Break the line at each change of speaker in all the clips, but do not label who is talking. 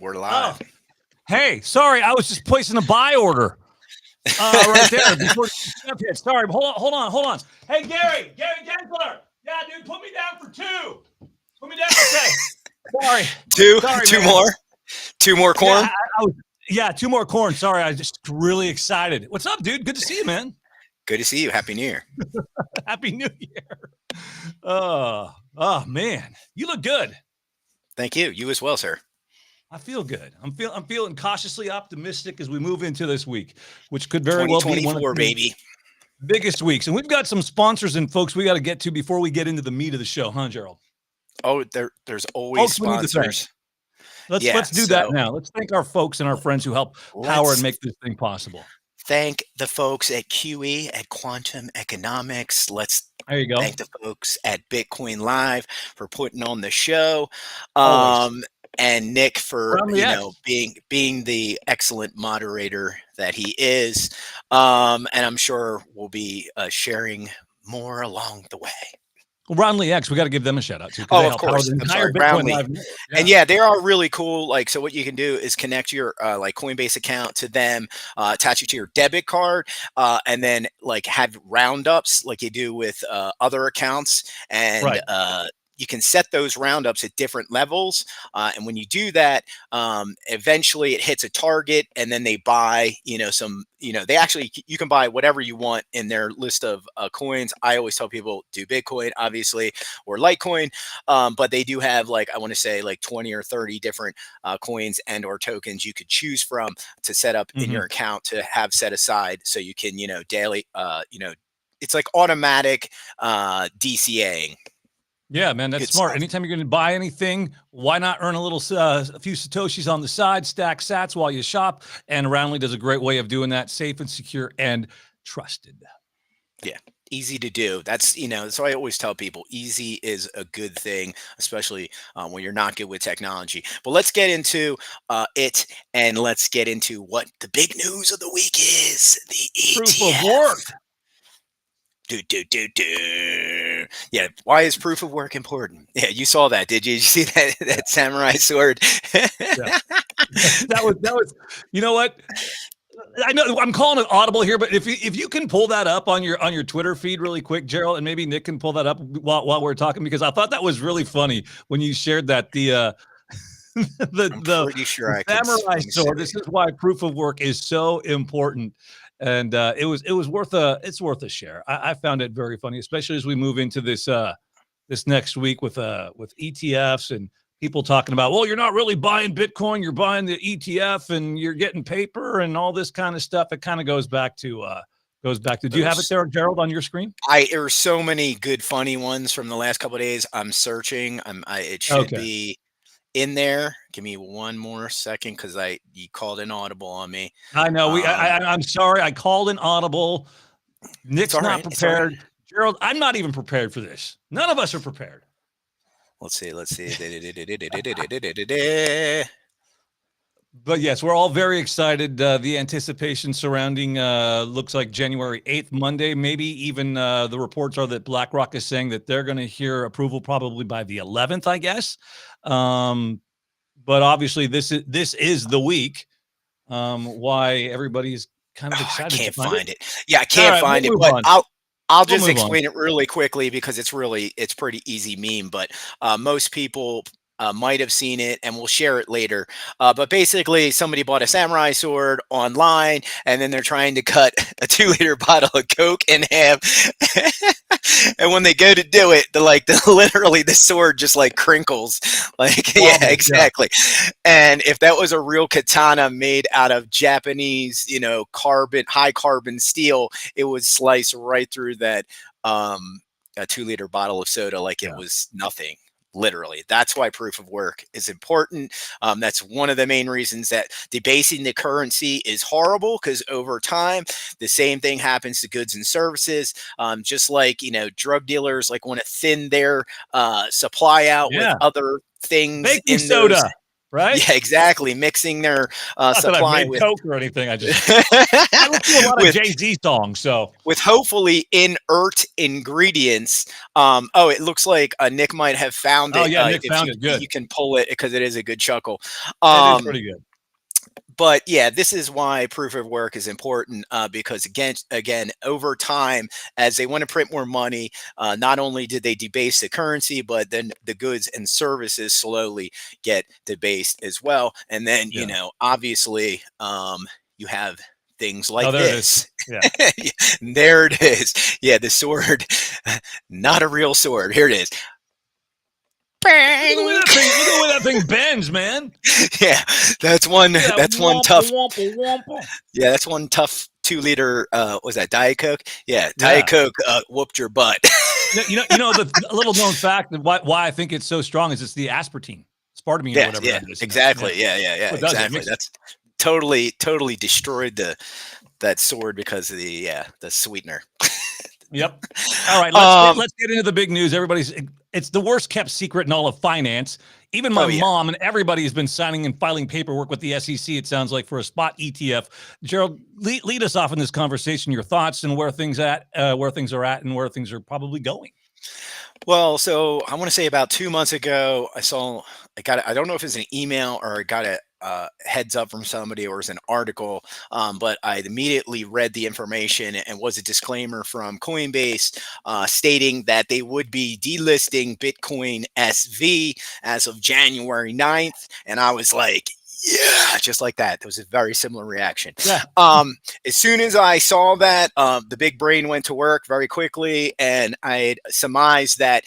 we're live.
Oh, hey, sorry, I was just placing a buy order right there before the step hit. Sorry, hold on. Hey, Gary Gensler. Yeah, dude, put me down for two. Put me down. Okay. Sorry.
Two
Man.
more? Two more corn?
Yeah, two more corn. Sorry, I was just really excited. What's up, dude? Good to see you, man.
Good to see you. Happy New Year.
Happy New Year. Oh, man. You look good.
Thank you. You as well, sir.
I feel good. I'm feeling cautiously optimistic as we move into this week, which could very well be one of the biggest weeks. And we've got some sponsors and folks we got to get to before we get into the meat of the show, huh, Gerald?
Oh, there's always sponsors.
Let's do that now. Let's thank our folks and our friends who help power and make this thing possible.
Thank the folks at QE, at Quantum Economics.
There you go.
Thank the folks at Bitcoin Live for putting on the show. And Nick for being the excellent moderator that he is. And I'm sure we'll be sharing more along the way.
Well, Roundly X, we got to give them a shout out too.
Oh, of course. I'm sorry, Roundly. And yeah, they are really cool. Like, so what you can do is connect your like Coinbase account to them, attach it to your debit card, and then like have roundups like you do with other accounts. And you can set those roundups at different levels. And when you do that, eventually it hits a target and then they buy, you can buy whatever you want in their list of coins. I always tell people do Bitcoin, obviously, or Litecoin. But they do have like, I want to say like 20 or 30 different coins and or tokens you could choose from to set up in your account to have set aside. So you can, daily, it's like automatic DCAing.
Yeah, man, that's smart. Stuff. Anytime you're going to buy anything, why not earn a few Satoshis on the side, stack sats while you shop? And Roundly does a great way of doing that, safe and secure and trusted.
Yeah, easy to do. That's why I always tell people easy is a good thing, especially when you're not good with technology. But let's get into it, and let's get into what the big news of the week is: the ETF.
Proof of work.
Yeah, why is proof of work important? Yeah, you saw that, did you? Did you see that samurai sword?
That was. You know what? I know I'm calling it audible here, but if you can pull that up on your Twitter feed really quick, Gerald, and maybe Nick can pull that up while we're talking, because I thought that was really funny when you shared that the samurai sword. This is why proof of work is so important. And it's worth a share. I found it very funny, especially as we move into this next week with ETFs and people talking about, well, you're not really buying Bitcoin, you're buying the ETF and you're getting paper and all this kind of stuff. It kind of goes back to. Do you have it there, Gerald, on your screen?
There are so many good, funny ones from the last couple of days. I'm searching. It should be in there. Give me one more second because you called an audible on me.
I know. I'm sorry. I called an audible. Nick's not prepared. Gerald, I'm not even prepared for this. None of us are prepared.
Let's see.
But yes, we're all very excited. The anticipation surrounding looks like January 8th, Monday. Maybe even the reports are that BlackRock is saying that they're going to hear approval probably by the 11th, I guess. But obviously this is the week. Why everybody's kind of excited.
I can't find it. Yeah, I can't find it. But I'll just explain it really quickly because it's pretty easy meme. But most people might have seen it, and we'll share it later. But basically, somebody bought a samurai sword online, and then they're trying to cut a 2-liter bottle of Coke in half. And when they go to do it, literally the sword just like crinkles. Yeah, exactly. And if that was a real katana made out of Japanese, high carbon steel, it would slice right through that a 2-liter bottle of soda like it was nothing. Literally. That's why proof of work is important. That's one of the main reasons that debasing the currency is horrible, because over time, the same thing happens to goods and services. Just like, drug dealers want to thin their supply out with other things.
Baking soda. right?
Yeah, exactly. Mixing their supply with
Coke or anything. I listen to a lot of Jay-Z songs, so
with hopefully inert ingredients. It looks like Nick might have found it.
Oh yeah, Nick found it. Good.
You can pull it because it is a good chuckle.
It is pretty good.
But yeah, this is why proof of work is important, because again, over time, as they want to print more money, not only did they debase the currency, but then the goods and services slowly get debased as well. And then, obviously, you have things like this.
Yeah.
There it is. Yeah, the sword, not a real sword. Here it is.
Look at the way that thing bends, man.
Yeah, that's one.
Yeah,
that's one tough.
Wompa.
Yeah, that's one tough 2-liter. Was that Diet Coke? Yeah, Diet Coke whooped your butt.
The little known fact why I think it's so strong is it's the aspartame, aspartame, or whatever that is.
Exactly. Yeah. Exactly. That's totally destroyed that sword because of the sweetener.
Yep. All right, let's get into the big news. It's the worst kept secret in all of finance. Even my mom and everybody has been signing and filing paperwork with the SEC, it sounds like, for a spot ETF. Gerald, lead us off in this conversation, your thoughts and where things are at and where things are probably going.
Well, so I want to say about 2 months ago, I don't know if it's an email or I got a heads up from somebody or it was an article, but I immediately read the information and was a disclaimer from Coinbase stating that they would be delisting Bitcoin SV as of January 9th. And I was like, yeah, just like that. There was a very similar reaction.
Yeah.
As soon as I saw that, the big brain went to work very quickly, and I surmised that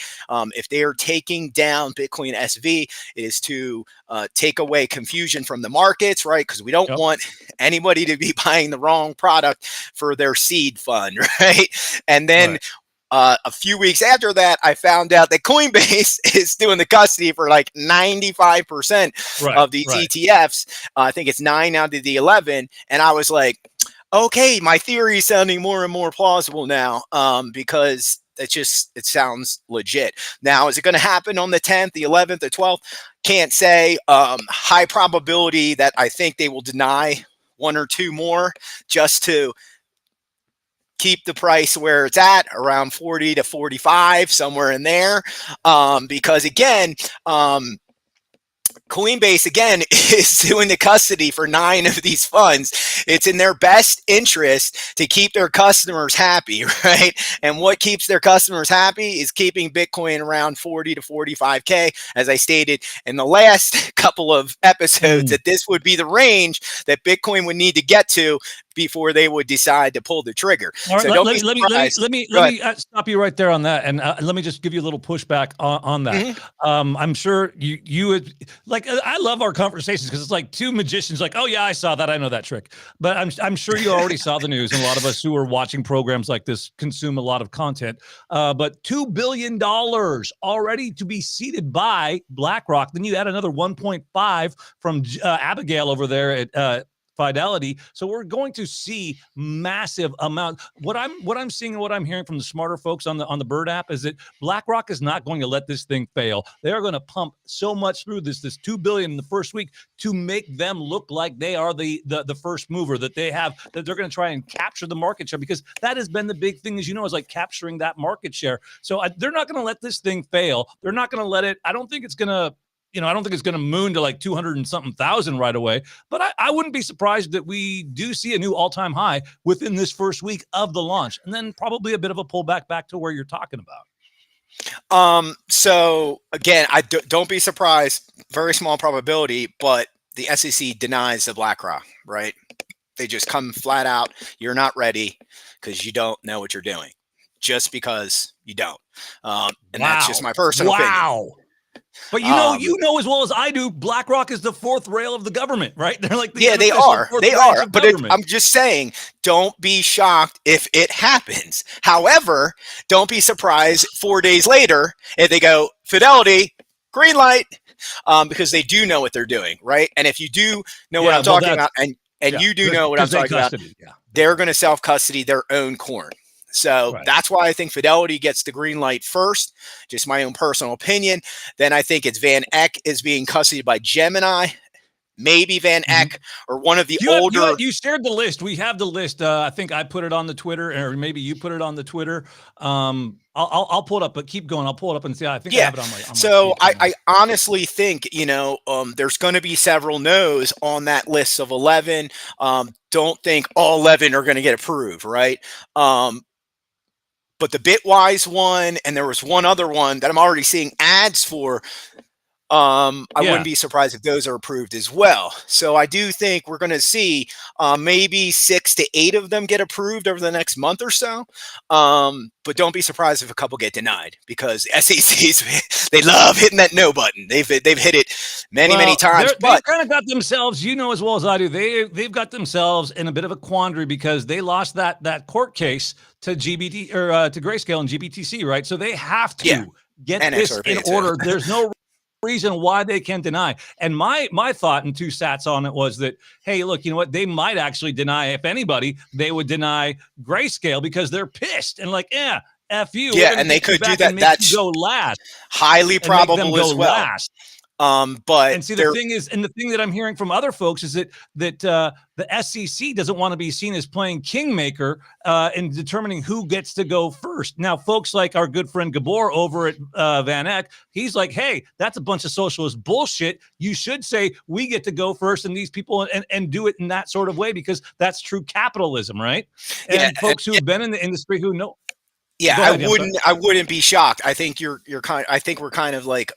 if they are taking down Bitcoin SV, it is to take away confusion from the markets, right? Because we don't want anybody to be buying the wrong product for their seed fund, right? And then a few weeks after that, I found out that Coinbase is doing the custody for like 95% of these ETFs. I think it's 9 out of the 11. And I was like, okay, my theory is sounding more and more plausible now, because it sounds legit. Now, is it going to happen on the 10th, the 11th, the 12th? Can't say. High probability that I think they will deny one or two more just to keep the price where it's at, around 40 to 45, somewhere in there. Because again, Coinbase, again, is doing the custody for 9 of these funds. It's in their best interest to keep their customers happy, right? And what keeps their customers happy is keeping Bitcoin around 40 to 45K. As I stated in the last couple of episodes, that this would be the range that Bitcoin would need to get to before they would decide to pull the trigger.
All right, so let me stop you right there on that, and let me just give you a little pushback on that. I'm sure you would like. I love our conversations because it's like two magicians. Like, oh yeah, I saw that. I know that trick. But I'm sure you already saw the news, and a lot of us who are watching programs like this consume a lot of content. But $2 billion already to be seeded by BlackRock. Then you add another 1.5 from Abigail over there at Fidelity. So we're going to see massive amount. What I'm seeing and what I'm hearing from the smarter folks on the Bird app is that BlackRock is not going to let this thing fail. They are going to pump so much through this $2 billion in the first week to make them look like they are the first mover, that they're going to try and capture the market share, because that has been the big thing, as you know, is like capturing that market share. So they're not going to let this thing fail. They're not going to let it. I don't think it's going to moon to like 200 and something thousand right away, but I wouldn't be surprised that we do see a new all-time high within this first week of the launch, and then probably a bit of a pullback back to where you're talking about.
So again, don't be surprised. Very small probability, but the SEC denies the BlackRock, right? They just come flat out. You're not ready because you don't know what you're doing, just because you don't. And that's just my personal opinion.
But you know as well as I do, BlackRock is the fourth rail of the government, right? They're like
they are. But I'm just saying, don't be shocked if it happens. However, don't be surprised 4 days later if they go Fidelity, green light, because they do know what they're doing, right? And if you do know what I'm talking about, and you do know what I'm talking about, they're going to self-custody their own coin. So that's why I think Fidelity gets the green light first, just my own personal opinion. Then I think it's Van Eck is being custodied by Gemini, maybe Van Eck or one of the older.
You shared the list. We have the list. I think I put it on the Twitter, or maybe you put it on the Twitter. I'll pull it up, but keep going. I'll pull it up and see. I think I have it on my.
So I honestly think, you know, there's going to be several no's on that list of 11. Don't think all 11 are going to get approved, right? But the Bitwise one, and there was one other one that I'm already seeing ads for. I wouldn't be surprised if those are approved as well. So I do think we're going to see maybe 6 to 8 of them get approved over the next month or so. But don't be surprised if a couple get denied, because SECs, they love hitting that no button. They've hit it many times.
They've kind of got themselves, you know as well as I do, they've got themselves in a bit of a quandary because they lost that court case to GBT or to Grayscale and GBTC, right? So they have to get this in order. There's no reason why they can deny. And my thought and 2 sats on it was that, hey, look, you know what? They might actually deny, if anybody, they would deny Grayscale because they're pissed and like, F you.
Yeah, and they could do that. That's
go last.
Highly probable as well.
Last.
But
and see, the thing is, and the thing that I'm hearing from other folks is that the SEC doesn't want to be seen as playing kingmaker in determining who gets to go first. Now, folks like our good friend Gabor over at Van Eck, he's like, hey, that's a bunch of socialist bullshit. You should say we get to go first, and these people and do it in that sort of way, because that's true capitalism, right? And folks who have been in the industry who know.
Yeah, I wouldn't be shocked. I think I think we're kind of like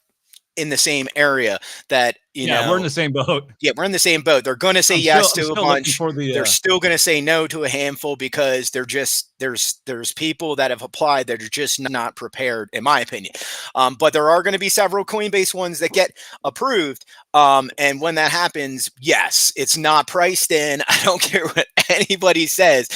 in the same area that, you know,
we're in the same boat.
Yeah, we're in the same boat. They're going to say yes to a bunch. They're still going to say no to a handful, because they're just, there's people that have applied that are just not prepared, in my opinion. But there are going to be several Coinbase ones that get approved. And when that happens, yes, it's not priced in. I don't care what anybody says.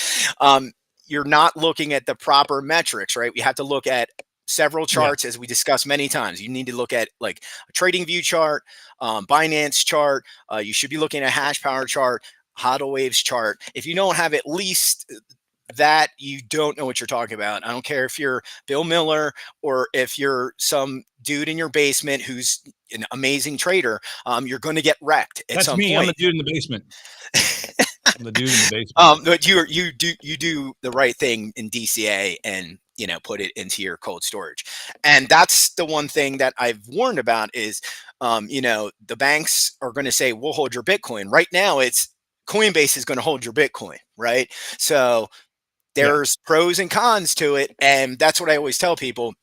You're not looking at the proper metrics, right? We have to look at several charts, as we discussed many times. You need to look at like a trading view chart, Binance chart. You should be looking at a hash power chart, hodl waves chart. If you don't have at least that, you don't know what you're talking about. I don't care if you're Bill Miller or if you're some dude in your basement who's an amazing trader. You're going to get wrecked at some point.
I'm the dude in the basement. I'm the dude in the basement.
But you do the right thing in DCA and, you know, put it into your cold storage. And that's the one thing that I've warned about is, you know, the banks are going to say, we'll hold your Bitcoin. Right now, it's Coinbase is going to hold your Bitcoin, right? So there's pros and cons to it. And that's what I always tell people.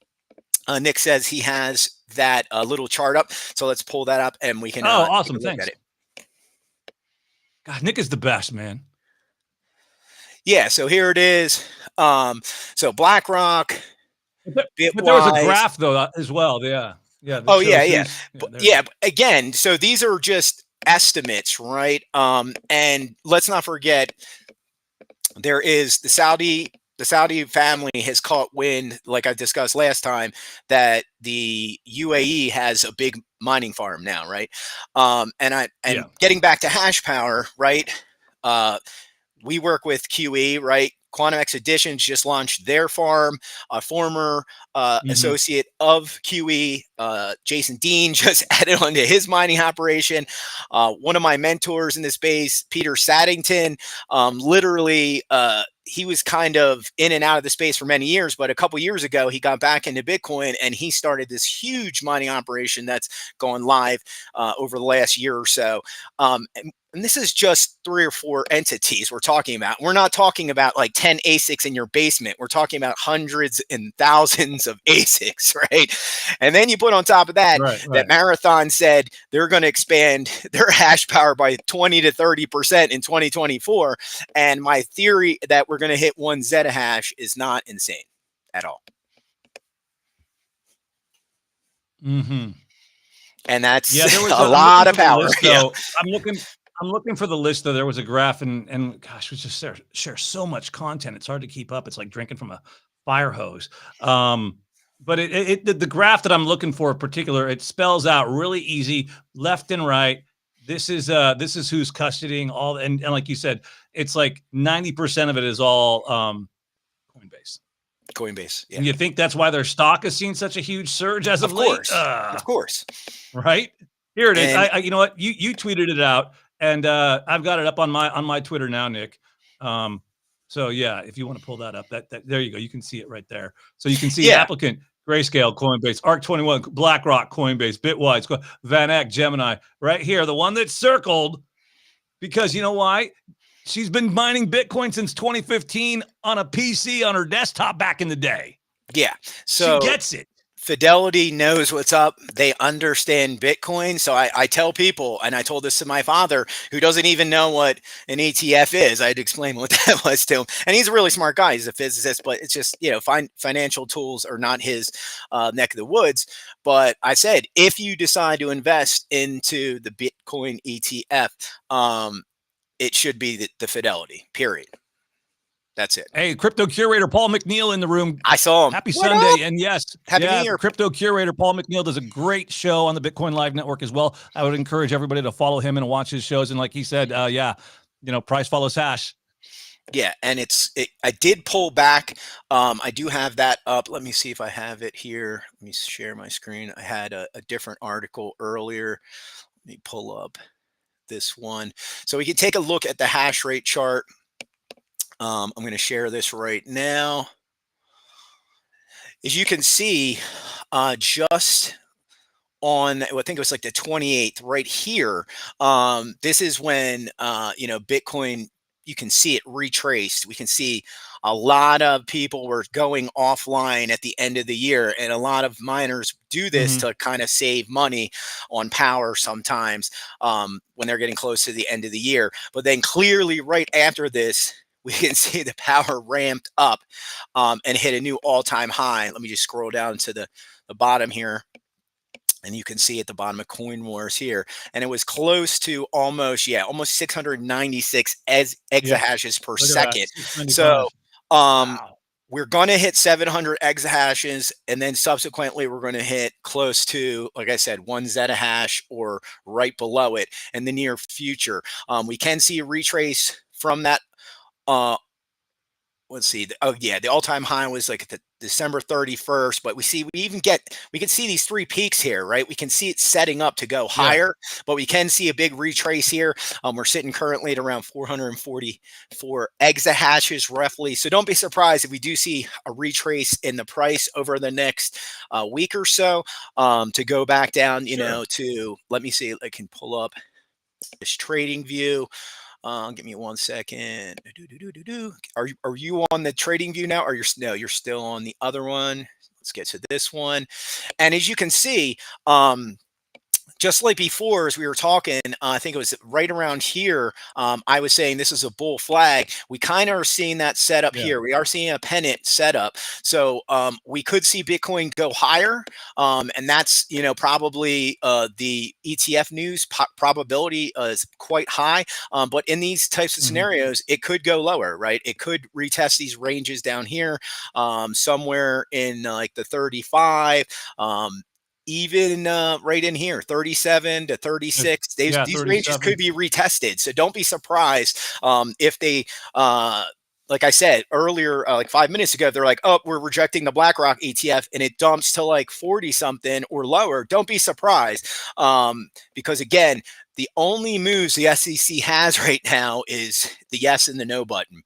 Nick says he has that little chart up. So let's pull that up and we can
awesome. Thanks. At it. God, Nick is the best, man.
Yeah, so here it is. So BlackRock,
but there was a graph though as well. Yeah.
But again, so these are just estimates, right? And let's not forget, there is the Saudi family has caught wind, like I discussed last time, that the UAE has a big mining farm now, right? Getting back to hash power, right? We work with QE, right? Quantum X Editions just launched their farm. A former associate of QE, Jason Dean, just added onto his mining operation. One of my mentors in this space, Peter Saddington, literally he was kind of in and out of the space for many years, but a couple years ago, he got back into Bitcoin and he started this huge mining operation that's going live over the last year or so. And this is just 3 or 4 entities we're talking about. We're not talking about like 10 ASICs in your basement. We're talking about hundreds and thousands of ASICs, right? And then you put on top of that, that Marathon said they're going to expand their hash power by 20 to 30% in 2024. And my theory that we're going to hit 1 zettahash is not insane at all. And that's there was a lot of power.
I'm looking for the list though. There was a graph and gosh, we just share so much content. It's hard to keep up. It's like drinking from a fire hose. But the graph that I'm looking for in particular, it spells out really easy, left and right. This is who's custodying all, and like you said, it's like 90% of it is all Coinbase.
Coinbase. Yeah.
And you think that's why their stock has seen such a huge surge as of late?
Of course.
Right? Here it is. You know what? You tweeted it out, and I've got it up on my Twitter now, Nick. So yeah, if you want to pull that up, that there you go. You can see it right there. So you can see applicant Grayscale, Coinbase, ARK21, BlackRock, Coinbase, Bitwise, Van Eck, Gemini, right here, the one that's circled, because you know why? She's been mining Bitcoin since 2015 on a PC on her desktop back in the day.
Yeah. So
she gets it.
Fidelity knows what's up. They understand Bitcoin. So I tell people, and I told this to my father, who doesn't even know what an ETF is. I had to explain what that was to him. And he's a really smart guy. He's a physicist, but it's just, financial tools are not his neck of the woods. But I said, if you decide to invest into the Bitcoin ETF, it should be the Fidelity, period. That's it.
Hey, crypto curator Paul McNeil in the room.
I saw him.
Happy Sunday. And yes,
Happy New Year.
Crypto curator Paul McNeil does a great show on the Bitcoin Live Network as well. I would encourage everybody to follow him and watch his shows. And like he said, price follows hash.
Yeah, and I did pull back. I do have that up. Let me see if I have it here. Let me share my screen. I had a different article earlier. Let me pull up this one. So we can take a look at the hash rate chart. I'm going to share this right now. As you can see, just on, I think it was like the 28th right here. This is when, Bitcoin, you can see it retraced. We can see a lot of people were going offline at the end of the year, and a lot of miners do this to kind of save money on power sometimes when they're getting close to the end of the year. But then clearly right after this, we can see the power ramped up and hit a new all-time high. Let me just scroll down to the bottom here. And you can see at the bottom of Coin Wars here. And it was close to almost 696 exahashes per second. So wow. We're going to hit 700 exahashes. And then subsequently, we're going to hit close to, like I said, 1 Zettahash or right below it in the near future. We can see a retrace from that. Let's see. The all-time high was like the December 31st, but we can see these three peaks here, right? We can see it setting up to go higher, but we can see a big retrace here. We're sitting currently at around 444 exahashes roughly. So don't be surprised if we do see a retrace in the price over the next week or so to go back down, to, let me see, I can pull up this trading view. Give me 1 second. Are you on the trading view now? Or you're still on the other one? Let's get to this one. And as you can see, just like before, as we were talking, I think it was right around here, I was saying this is a bull flag. We kind of are seeing that set up here. We are seeing a pennant setup. So we could see Bitcoin go higher. And that's, probably the ETF news probability is quite high. But in these types of scenarios, it could go lower, right? It could retest these ranges down here somewhere in like the 35. Even right in here, 37 to 36. These ranges could be retested. So don't be surprised if they, like I said earlier, like 5 minutes ago, they're like, oh, we're rejecting the BlackRock ETF, and it dumps to like 40 something or lower. Don't be surprised because, again, the only moves the SEC has right now is the yes and the no button.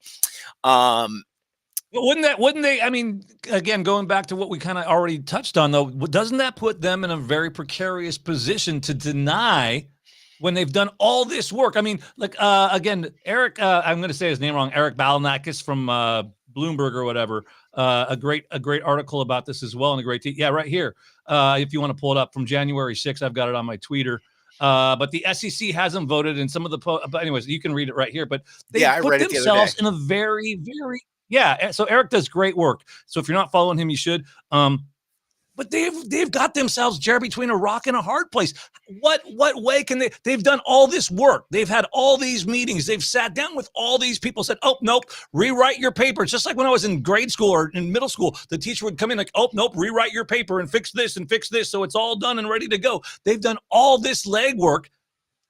But wouldn't they, I mean, again, going back to what we kind of already touched on, though, doesn't that put them in a very precarious position to deny when they've done all this work? I mean, like, again, Eric, I'm going to say his name wrong, Eric Balchunas from Bloomberg or whatever, a great article about this as well, and a great, right here. If you want to pull it up from January 6th, I've got it on my Twitter. But the SEC hasn't voted, and some of the, but anyways, you can read it right here, but they put themselves in a very, very, so Eric does great work. So if you're not following him, you should. But they've got themselves, Jerry, between a rock and a hard place. What way can they've done all this work. They've had all these meetings. They've sat down with all these people, said, oh, nope, rewrite your paper. It's just like when I was in grade school or in middle school, the teacher would come in like, oh, nope, rewrite your paper and fix this. So it's all done and ready to go. They've done all this legwork.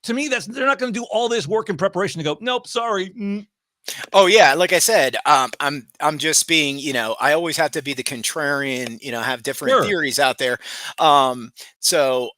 To me, they're not going to do all this work in preparation to go, nope, sorry.
Oh yeah, like I said, I'm just being, I always have to be the contrarian, have different
Sure.
theories out there. So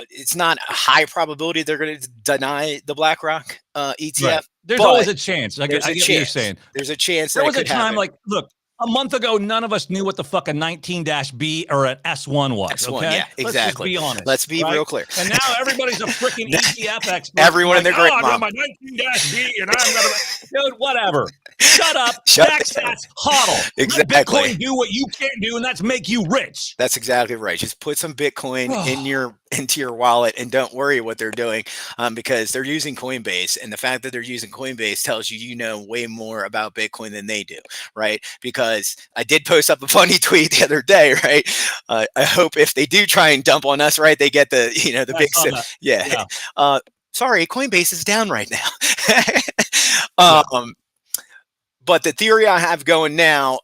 it's not a high probability they're going to deny the BlackRock ETF,
Right. There's always
but
a chance. I get
there's a
what you're
chance.
saying.
There's a chance
There
that it
was a
could
time
happen.
like, look, a month ago, none of us knew what the fuck a 19-B or an S1 was.
S1,
Okay,
yeah,
let's just
exactly.
be honest.
Let's be
right?
real clear.
And now everybody's a freaking ETF expert.
Everyone in
Like,
their great
I got
mom.
my 19-B, and I'm gonna, dude, whatever. Shut up.
Shut
MattySats, hodl.
Exactly.
Let Bitcoin do what you can't do, and that's make you rich.
That's exactly right. Just put some Bitcoin into your wallet and don't worry what they're doing, because they're using Coinbase, and the fact that they're using Coinbase tells you know way more about Bitcoin than they do, right? Because I did post up a funny tweet the other day, right? I hope if they do try and dump on us, right, they get the the big yeah. Sorry, Coinbase is down right now. But the theory I have going now,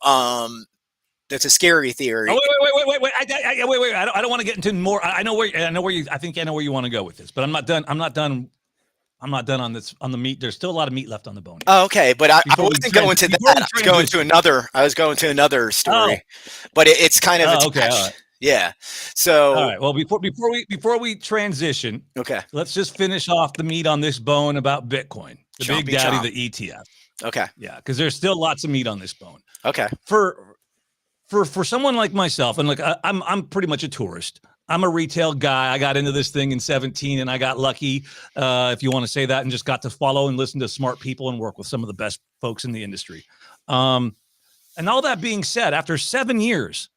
that's a scary theory.
Oh, wait. I don't want to get into more. I know where you. I think I know where you want to go with this, but I'm not done on this, on the meat. There's still a lot of meat left on the bone.
Oh, okay, but I wasn't going to that. I was going to another story, but it's kind of attached.
Okay. All right.
Yeah. So
all right. Well, before we transition,
okay,
let's just finish off the meat on this bone about Bitcoin, the big daddy, the ETF.
Okay.
Yeah, because there's still lots of meat on this bone.
Okay.
For someone like myself, and I'm pretty much a tourist. I'm a retail guy. I got into this thing in 17 and I got lucky, if you want to say that, and just got to follow and listen to smart people and work with some of the best folks in the industry. And all that being said, after 7 years,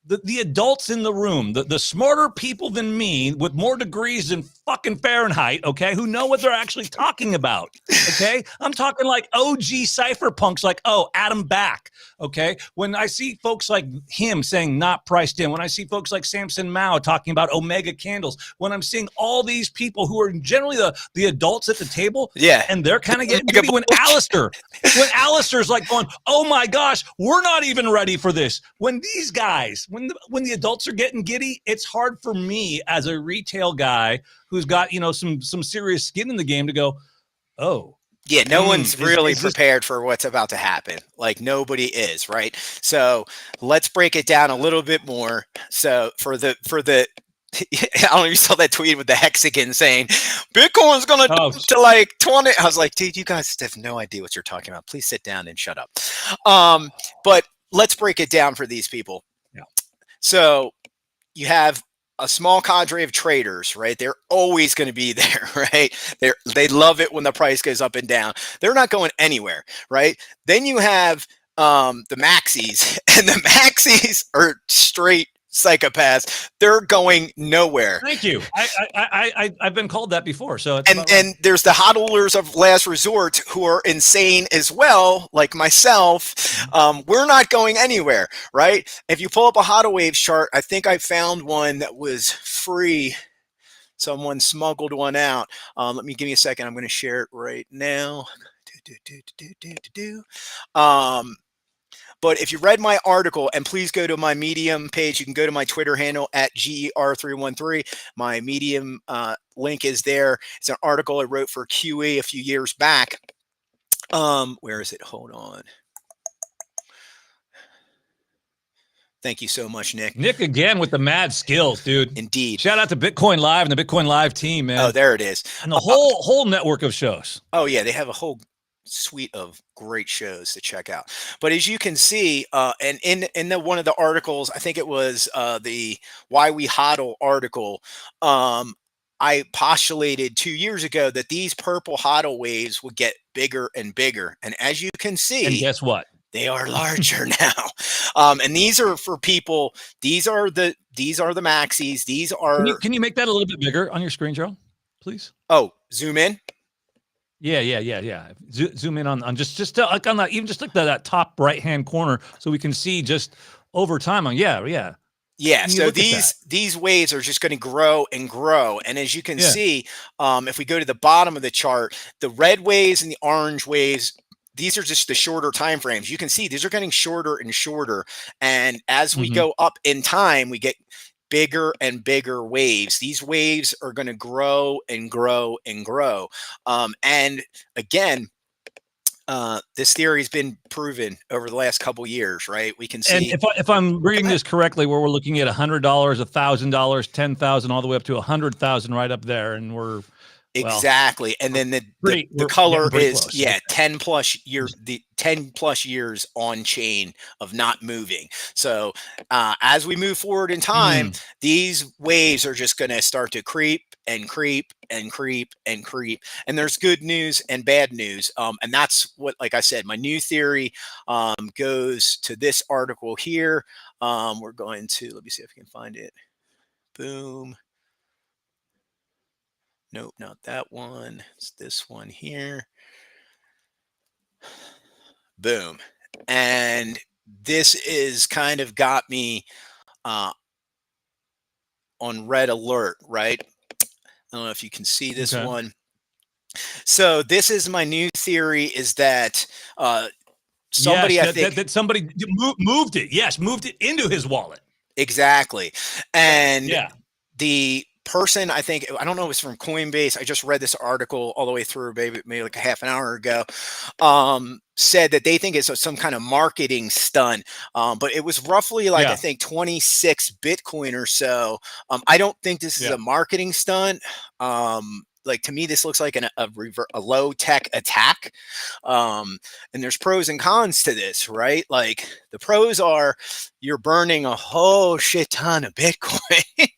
the adults in the room, the smarter people than me with more degrees than fucking Fahrenheit, okay, who know what they're actually talking about, okay? I'm talking like OG cypherpunks like, Adam Back, okay? When I see folks like him saying not priced in, when I see folks like Samson Mao talking about Omega candles, when I'm seeing all these people who are generally the adults at the table, and they're kind of getting giddy when Alistair's like going, oh my gosh, we're not even ready for this. When these guys, when the adults are getting giddy, it's hard for me as a retail guy who's got, some serious skin in the game to go,
yeah, no one's really prepared for what's about to happen. Like nobody is, right? So let's break it down a little bit more. So for the I don't know if you saw that tweet with the hexagon saying Bitcoin's going to like 20. I was like, dude, you guys have no idea what you're talking about. Please sit down and shut up. But let's break it down for these people.
Yeah.
So you have a small cadre of traders, right? They're always going to be there, right? They love it when the price goes up and down. They're not going anywhere, right? Then you have the maxis, and the maxis are straight psychopaths. They're going nowhere.
Thank you. I've been called that before. So
and there's the hodlers of last resort who are insane as well, like myself. We're not going anywhere, right? If you pull up a hodl waves chart, I think I found one that was free. Someone smuggled one out. Let me give me a second. I'm going to share it right now. But if you read my article, and please go to my Medium page, you can go to my Twitter handle at GER313. My Medium link is there. It's an article I wrote for QE a few years back. Where is it? Hold on. Thank you so much, Nick.
Nick again with the mad skills, dude.
Indeed.
Shout out to Bitcoin Live and the Bitcoin Live team, man.
Oh, there it is.
And the whole network of shows.
Oh, yeah. They have a whole suite of great shows to check out. But as you can see, and in one of the articles, I think it was the Why We Hodl article, I postulated 2 years ago that these purple hodl waves would get bigger and bigger. And as you can see,
and guess what?
They are larger now. And these are for people. These are the maxis. These are.
Can you make that a little bit bigger on your screen, Gerald, please?
Oh, zoom in.
Yeah. Zoom in on just like on that, even just like that top right hand corner, so we can see just over time. Yeah.
So these waves are just going to grow and grow, and as you can see, if we go to the bottom of the chart, the red waves and the orange waves. These are just the shorter time frames. You can see these are getting shorter and shorter, and as we go up in time, we get bigger and bigger waves. These waves are going to grow and grow and grow. And again, this theory has been proven over the last couple years, right? We can see.
And if I'm reading this correctly, where we're looking at $100, $1,000, 10,000, all the way up to 100,000, right up there, and we're
exactly. And then the color is close. 10 plus year, the 10 plus years on chain of not moving. So as we move forward in time, these waves are just going to start to creep and creep and creep and creep. And there's good news and bad news. And that's what, like I said, my new theory goes to this article here. We're going to, let me see if I can find it. Boom. Nope, not that one. It's this one here. Boom. And this is kind of got me on red alert, right? I don't know if you can see this one. So this is my new theory, is that somebody,
yes,
I think
that somebody moved it. Yes, moved it into his wallet.
Exactly. And the person, I think, I don't know if it's from Coinbase, I just read this article all the way through, maybe like a half an hour ago, said that they think it's some kind of marketing stunt, but it was roughly like, I think 26 Bitcoin or so. I don't think this is a marketing stunt. Like, to me, this looks like a low tech attack. And there's pros and cons to this, right? Like, the pros are you're burning a whole shit ton of Bitcoin,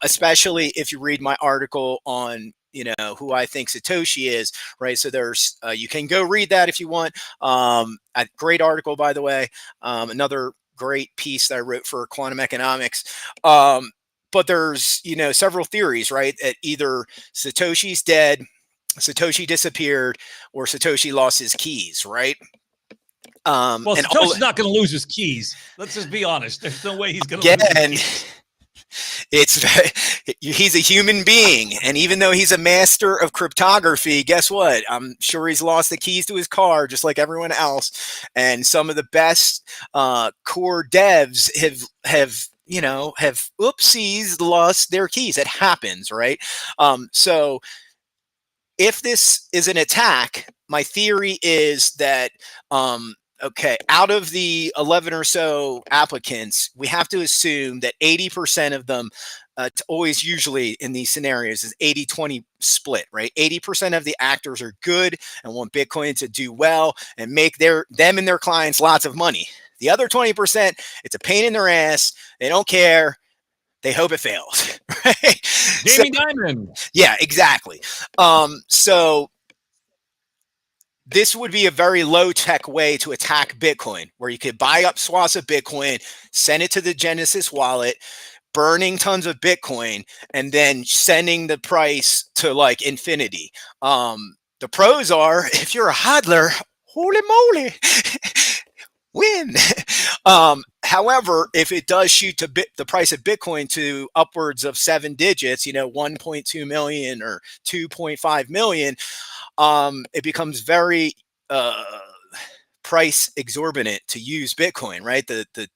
especially if you read my article on, you know, who I think Satoshi is, right? So there's, you can go read that if you want. A great article, by the way. Another great piece that I wrote for Quantum Economics. But there's, you know, several theories, right? That either Satoshi's dead, Satoshi disappeared, or Satoshi lost his keys, right?
Well, Satoshi's not going to lose his keys. Let's just be honest. There's no way he's going to lose his keys.
He's a human being, and even though he's a master of cryptography, guess what? I'm sure he's lost the keys to his car just like everyone else. And some of the best core devs have oopsies, lost their keys. It happens, right? So if this is an attack, my theory is that okay, out of the 11 or so applicants, we have to assume that 80% of them, it's always usually in these scenarios is 80-20 split, right? 80% of the actors are good and want Bitcoin to do well and make them and their clients lots of money. The other 20%, it's a pain in their ass. They don't care. They hope it fails. Right?
Jamie Dimon.
Yeah, exactly. So this would be a very low-tech way to attack Bitcoin, where you could buy up swaths of Bitcoin, send it to the Genesis wallet, burning tons of Bitcoin, and then sending the price to like infinity. The pros are, if you're a hodler, holy moly, win. However, if it does shoot to the price of Bitcoin to upwards of 7 digits, 1.2 million or 2.5 million, it becomes very price exorbitant to use Bitcoin, right? The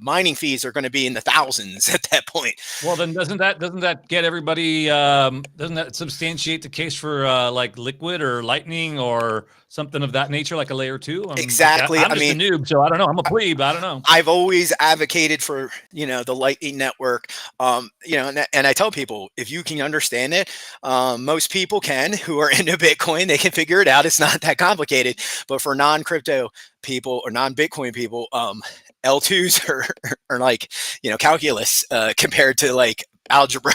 mining fees are going to be in the thousands at that point.
Well, then doesn't that get everybody? Doesn't that substantiate the case for like Liquid or Lightning or something of that nature, like a layer 2?
Exactly.
I'm just a noob, so I don't know. I'm a plebe. I don't know.
I've always advocated for the Lightning Network. And I tell people, if you can understand it, most people can who are into Bitcoin. They can figure it out. It's not that complicated. But for non-crypto people or non-Bitcoin people, L2s are like, calculus compared to like algebra.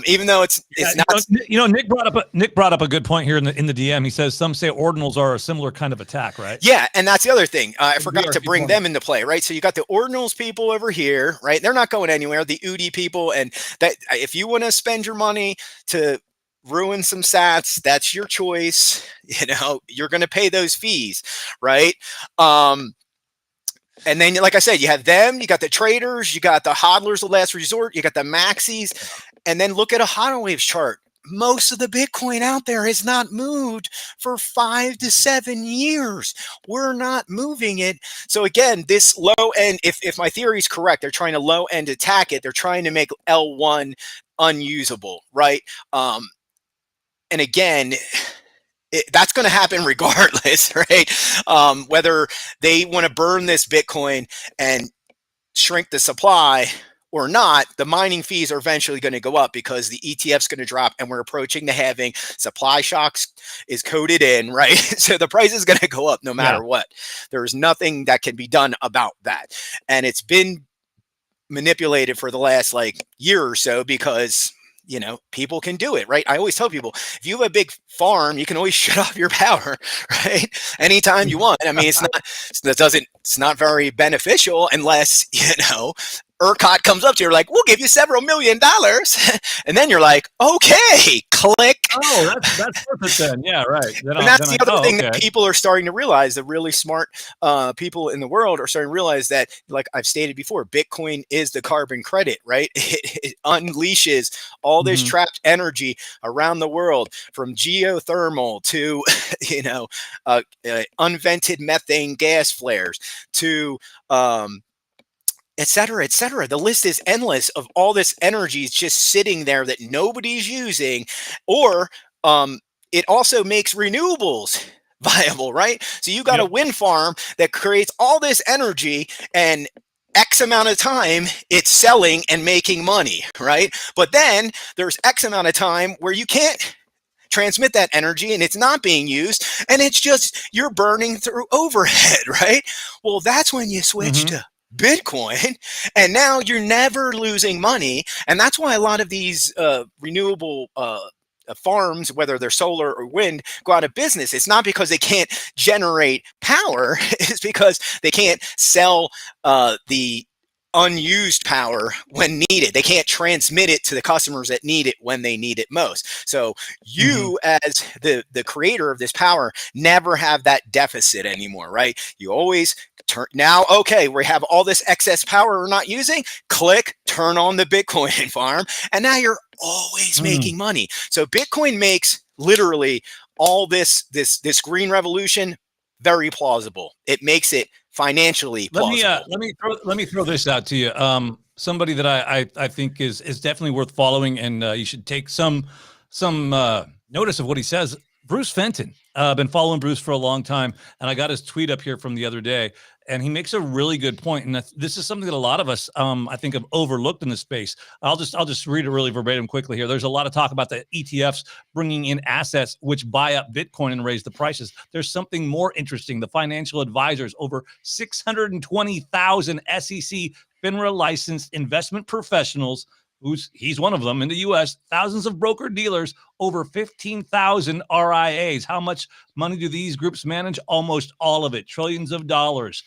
Even though it's not.
Nick brought up a good point here in the DM. He says some say ordinals are a similar kind of attack, right?
Yeah, and that's the other thing. I forgot to bring them into play, right? So you got the ordinals people over here, right? They're not going anywhere. The UD people, and that if you want to spend your money to ruin some sats, that's your choice. You're going to pay those fees, right? And then, like I said, you have them, you got the traders, you got the hodlers of last resort, you got the maxis, and then look at a hodl waves chart. Most of the Bitcoin out there has not moved for 5 to 7 years. We're not moving it. So again, this low end, if my theory is correct, they're trying to low end attack it. They're trying to make L1 unusable, right? And again, that's going to happen regardless, right? Whether they want to burn this Bitcoin and shrink the supply or not, the mining fees are eventually going to go up because the ETF's going to drop, and we're approaching the halving. Supply shocks is coded in, right? So the price is going to go up no matter what. There's nothing that can be done about that. And it's been manipulated for the last like year or so because people can do it, right? I always tell people, if you have a big farm, you can always shut off your power, right? Anytime you want. I mean, it's not very beneficial unless, ERCOT comes up to you, like, we'll give you several $1 million. And then you're like, okay, click.
Oh, that's worth it then. Yeah, right.
And that's the other thing that people are starting to realize. The really smart people in the world are starting to realize that, like I've stated before, Bitcoin is the carbon credit, right? It unleashes all this trapped energy around the world, from geothermal to, unvented methane gas flares to, et cetera, et cetera. The list is endless of all this energy is just sitting there that nobody's using. Or it also makes renewables viable, right? So you got a wind farm that creates all this energy, and X amount of time it's selling and making money, right? But then there's X amount of time where you can't transmit that energy and it's not being used, and it's just you're burning through overhead, right? Well, that's when you switch to Bitcoin, and now you're never losing money. And that's why a lot of these renewable farms, whether they're solar or wind, go out of business. It's not because they can't generate power, it's because they can't sell the unused power when needed. They can't transmit it to the customers that need it when they need it most. So you, as the creator of this power, never have that deficit anymore, right? You always now, okay, we have all this excess power we're not using, click, turn on the Bitcoin farm, and now you're always making money. So Bitcoin makes literally all this green revolution very plausible. It makes it financially plausible.
Let me throw this out to you. Somebody that I think is definitely worth following, and you should take some notice of what he says. Bruce Fenton. I've been following Bruce for a long time, and I got his tweet up here from the other day, and he makes a really good point. And this is something that a lot of us, I think, have overlooked in the space. I'll just read it really verbatim quickly here. There's a lot of talk about the ETFs bringing in assets which buy up Bitcoin and raise the prices. There's something more interesting. The financial advisors, over 620,000 SEC FINRA licensed investment professionals, he's one of them in the U.S., thousands of broker dealers, over 15,000 RIAs. How much money do these groups manage? Almost all of it, trillions of dollars.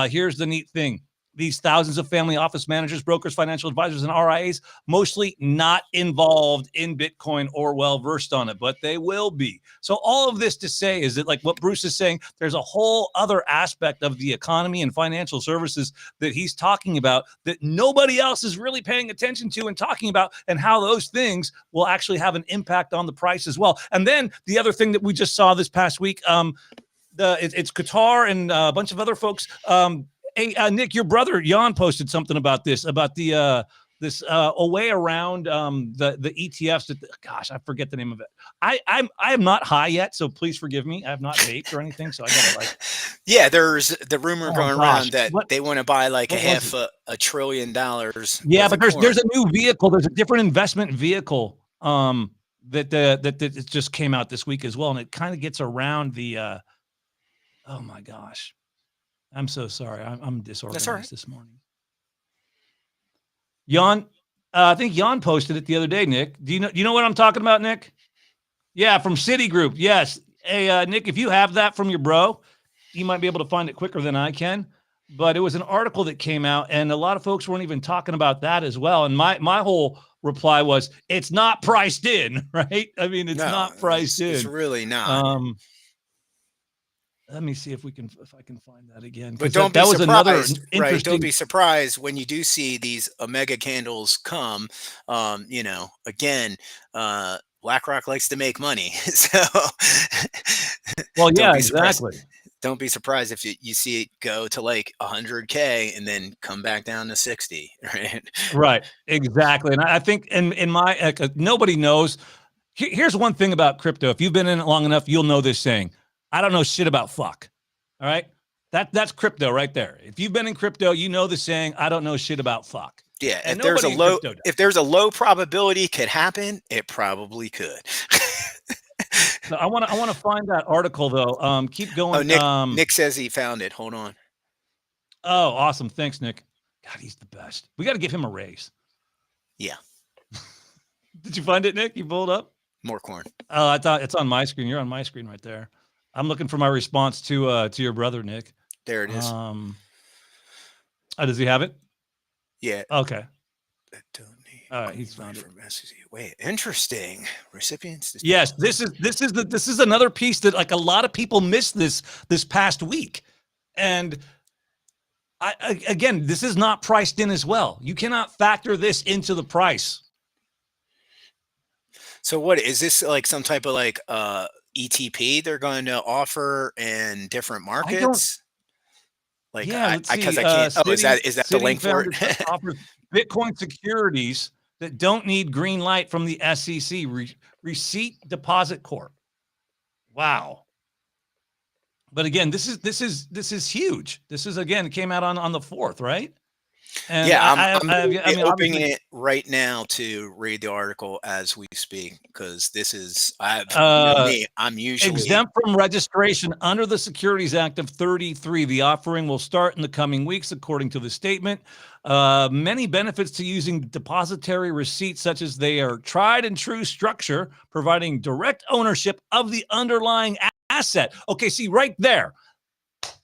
Here's the neat thing. These thousands of family office managers, brokers, financial advisors, and RIAs, mostly not involved in Bitcoin or well-versed on it, but they will be. So all of this to say is that, like what Bruce is saying, there's a whole other aspect of the economy and financial services that he's talking about that nobody else is really paying attention to and talking about, and how those things will actually have an impact on the price as well. And then the other thing that we just saw this past week, it's Qatar and a bunch of other folks. Hey, Nick, your brother Jan posted something about this, about the a way around the ETFs. Gosh, I forget the name of it. I am not high yet, so please forgive me. I have not vaped or anything, so I gotta
Yeah, there's the rumor going around that they want to buy like $500 billion.
Yeah, but there's a new vehicle. There's a different investment vehicle that just came out this week as well, and it kind of gets around the. Oh my gosh. I'm so sorry. I'm disorganized this morning. Jan, I think Jan posted it the other day, Nick. Do you know what I'm talking about, Nick? Yeah, from Citigroup. Yes. Hey, Nick, if you have that from your bro, you might be able to find it quicker than I can. But it was an article that came out, and a lot of folks weren't even talking about that as well. And my whole reply was, it's not priced in, right? I mean, it's not priced in.
It's really not.
Let me see if I can find that again.
But don't be surprised, right? Don't be surprised when you do see these omega candles come. Again, BlackRock likes to make money, so.
Well, yeah, exactly.
Don't be surprised if you see it go to like 100K and then come back down to 60, right?
Right, exactly. And I think in my nobody knows. Here's one thing about crypto. If you've been in it long enough, you'll know this saying. I don't know shit about fuck. All right? That's crypto right there. If you've been in crypto, you know the saying, I don't know shit about fuck.
Yeah, if there's a low probability it could happen, it probably could.
So I want to find that article though. Keep going.
Oh, Nick says he found it. Hold on.
Oh, awesome. Thanks, Nick. God, he's the best. We got to give him a raise.
Yeah.
Did you find it, Nick? You pulled up?
More corn.
Oh, I thought it's on my screen. You're on my screen right there. I'm looking for my response to your brother, Nick.
There it is.
Does he have it?
Yeah.
Okay.
All right, he's found it. Wait, interesting. Recipients.
Yes, this is another piece that like a lot of people missed this past week, and again, this is not priced in as well. You cannot factor this into the price.
So what is this, like some type of like ETP they're going to offer in different markets? Like,
yeah,
because I can't.
Citi,
is that the link for it?
Offers Bitcoin securities that don't need green light from the SEC. Receipt Deposit Corp. Wow. But again, this is huge. This is, again, it came out on the 4th, right? And
yeah, I'm opening it right now to read the article as we speak, because this is I'm usually
exempt from registration under the Securities Act of 33. The offering will start in the coming weeks, according to the statement. Many benefits to using depository receipts, such as they are tried and true structure, providing direct ownership of the underlying asset. Okay, see right there,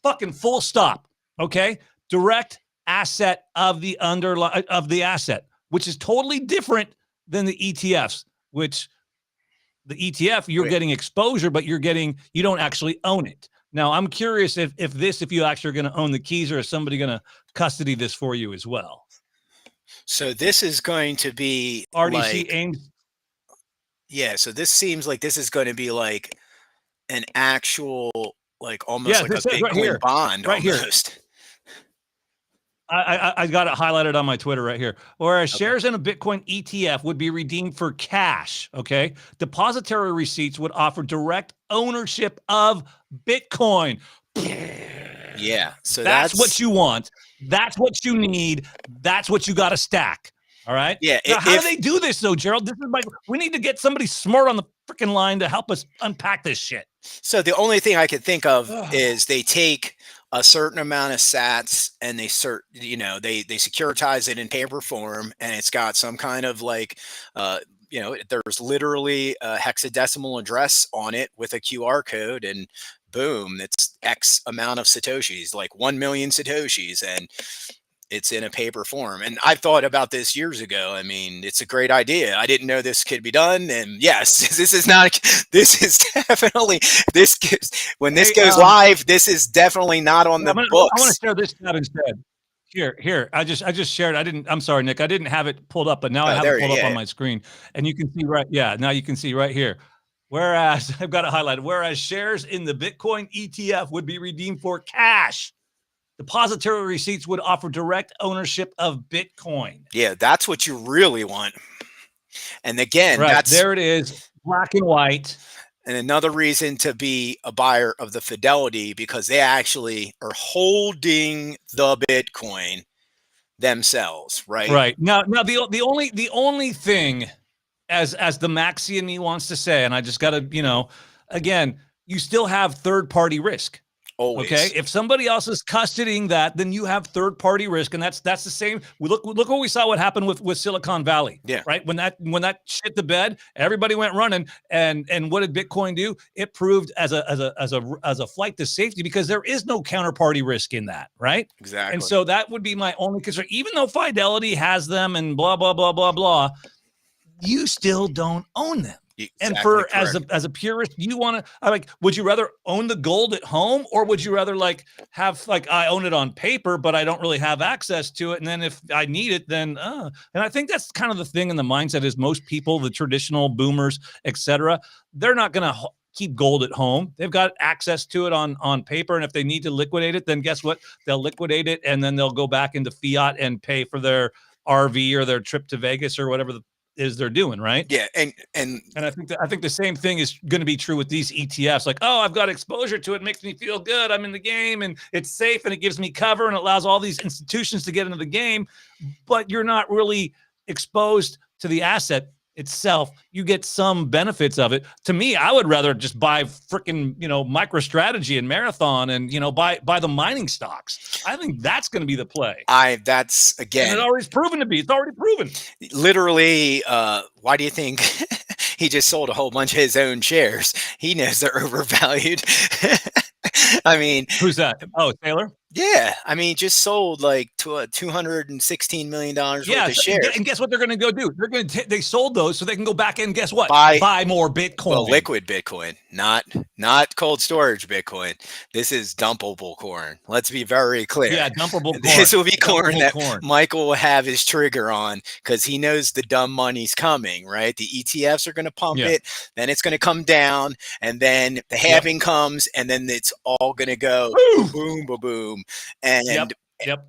fucking full stop. Okay, direct asset of the asset, which is totally different than the ETFs, which the ETF, you're getting exposure, but you don't actually own it. Now, I'm curious if you actually are going to own the keys, or is somebody going to custody this for you as well?
So this is going to be
RDC aims.
Yeah. So this seems like this is going to be like an actual, like almost like a Bitcoin bond
right
almost.
Here. I got it highlighted on my Twitter right here. Whereas shares in a Bitcoin ETF would be redeemed for cash, okay? Depository receipts would offer direct ownership of Bitcoin.
Yeah, so
that's what you want. That's what you need. That's what you got to stack. All right?
Yeah.
Now, how do they do this, though, Gerald? We need to get somebody smart on the freaking line to help us unpack this shit.
So the only thing I could think of is they take a certain amount of sats and they securitize it in paper form, and it's got some kind of like there's literally a hexadecimal address on it with a QR code, and boom, it's X amount of satoshis, like 1 million satoshis, and it's in a paper form. And I thought about this years ago. I mean, it's a great idea. I didn't know this could be done. And yes, when this goes live, this is definitely not on the books.
I want to share this tab instead. Here. I just shared. I'm sorry, Nick. I didn't have it pulled up, but now I have it pulled up on my screen. And you can see now you can see right here. Whereas I've got it highlighted, whereas shares in the Bitcoin ETF would be redeemed for cash. Depository receipts would offer direct ownership of Bitcoin.
Yeah, that's what you really want. And again,
there it is, black and white.
And another reason to be a buyer of the Fidelity, because they actually are holding the Bitcoin themselves, right?
Right. Now the only thing, as the Maxi and me wants to say, and I just got to, again, you still have third-party risk.
Always.
Okay, if somebody else is custodying that, then you have third-party risk, and that's the same. Look what we saw. What happened with Silicon Valley?
Yeah.
Right. When that shit the bed, everybody went running, and what did Bitcoin do? It proved as a flight to safety, because there is no counterparty risk in that. Right.
Exactly.
And so that would be my only concern. Even though Fidelity has them and blah blah blah blah blah, you still don't own them.
Exactly.
And as a purist, you want to would you rather own the gold at home, or would you rather have I own it on paper, but I don't really have access to it, and then if I need it, then and I think that's kind of the thing in the mindset is most people, the traditional boomers, etc., they're not going to keep gold at home. They've got access to it on paper, and if they need to liquidate it, then guess what? They'll liquidate it, and then they'll go back into fiat and pay for their RV or their trip to Vegas or whatever is they're doing, right?
Yeah, and
I think the same thing is going to be true with these ETFs. Like, oh, I've got exposure to it, makes me feel good. I'm in the game, and it's safe, and it gives me cover, and it allows all these institutions to get into the game. But you're not really exposed to the asset itself. You get some benefits of it. To me, I would rather just buy freaking, MicroStrategy and Marathon and, buy the mining stocks. I think that's going to be the play.
That's again,
and it already proven to be. It's already proven.
Literally, why do you think he just sold a whole bunch of his own shares? He knows they're overvalued. I mean,
who's that? Oh, Taylor?
Yeah, I mean, just sold like $216 million worth of shares.
And guess what they're going to go do? They sold those so they can go back and guess what? Buy more Bitcoin.
Well, liquid Bitcoin, not cold storage Bitcoin. This is dumpable corn. Let's be very clear.
Yeah, dumpable corn.
This will be corn that Michael will have his trigger on because he knows the dumb money's coming, right? The ETFs are going to pump it, then it's going to come down, and then the halving comes, and then it's all going to go boom, boom, boom. And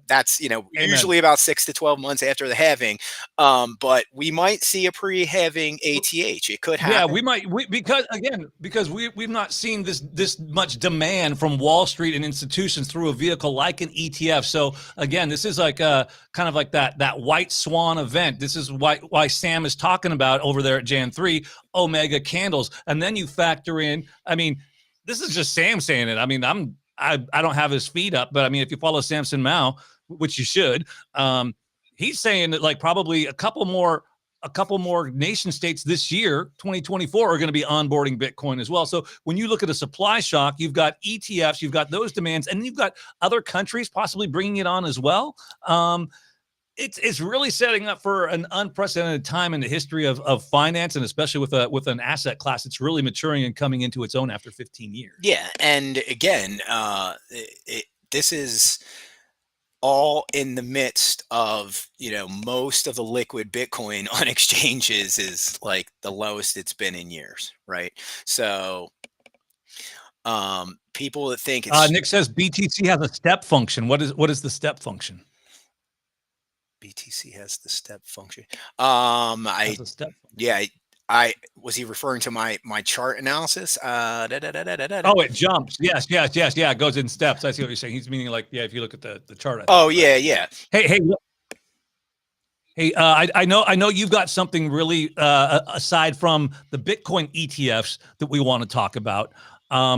that's usually about 6 to 12 months after the halving, but we might see a pre-halving ATH. It could happen.
Yeah, we might, because we've not seen this much demand from Wall Street and institutions through a vehicle like an ETF. So again, this is like kind of like that white swan event. This is why Sam is talking about over there at Jan 3 Omega candles, and then you factor in. I mean, this is just Sam saying it. I mean, I don't have his feed up, but I mean, if you follow Samson Mao, which you should, he's saying that like probably a couple more nation states this year, 2024, are going to be onboarding Bitcoin as well. So when you look at a supply shock, you've got ETFs, you've got those demands, and you've got other countries possibly bringing it on as well. It's really setting up for an unprecedented time in the history of finance, and especially with an asset class that's really maturing and coming into its own after 15 years.
Yeah, and again, this is all in the midst of most of the liquid Bitcoin on exchanges is like the lowest it's been in years, right? So people that think
Nick says BTC has a step function. What is the step function?
BTC has the step function. I was he referring to my chart analysis?
Oh, it jumps. Yes. Yeah, it goes in steps. I see what you're saying. He's meaning like, if you look at the chart.
Yeah.
Hey, I know you've got something really aside from the Bitcoin ETFs that we want to talk about.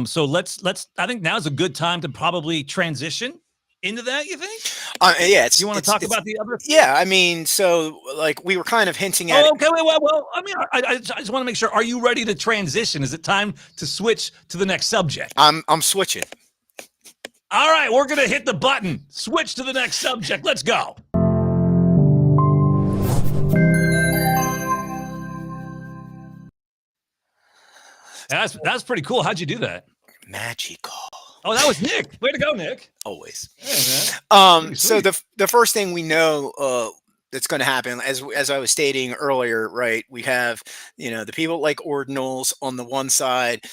So let's. I think now's a good time to probably transition into that, you think?
You
want to talk about the other?
Yeah, I mean, so like we were kind of hinting at.
Okay, well, I mean, I just want to make sure. Are you ready to transition? Is it time to switch to the next subject?
I'm switching.
All right, we're gonna hit the button. Switch to the next subject. Let's go. That's pretty cool. How'd you do that?
Magical.
Oh, that was Nick. Way to go, Nick.
Always.
Hey, man.
So the first thing we know that's going to happen, as I was stating earlier, right? We have the people like ordinals on the one side.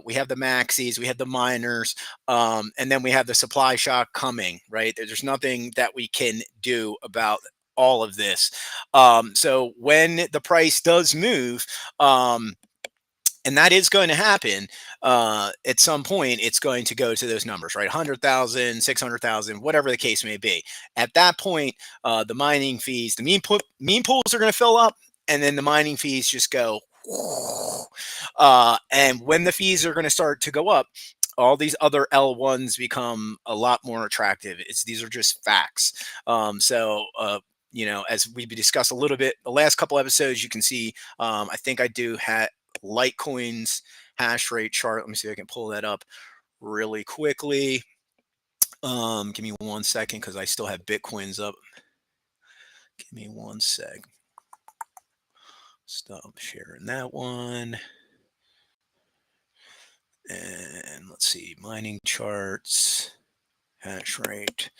We have the maxis, we have the miners, and then we have the supply shock coming. Right? There's nothing that we can do about all of this. So when the price does move, and that is going to happen at some point, it's going to go to those numbers, right? 100,000, 600,000, whatever the case may be. At that point, the mining fees, the meme pools are going to fill up, and then the mining fees just go. And when the fees are going to start to go up, all these other L1s become a lot more attractive. These are just facts. As we discussed a little bit, the last couple episodes, you can see, I think I do have Litecoin's hash rate chart. Let me see if I can pull that up really quickly. Give me 1 second because I still have Bitcoins up. Give me 1 sec. Stop sharing that one. And let's see, mining charts, hash rate.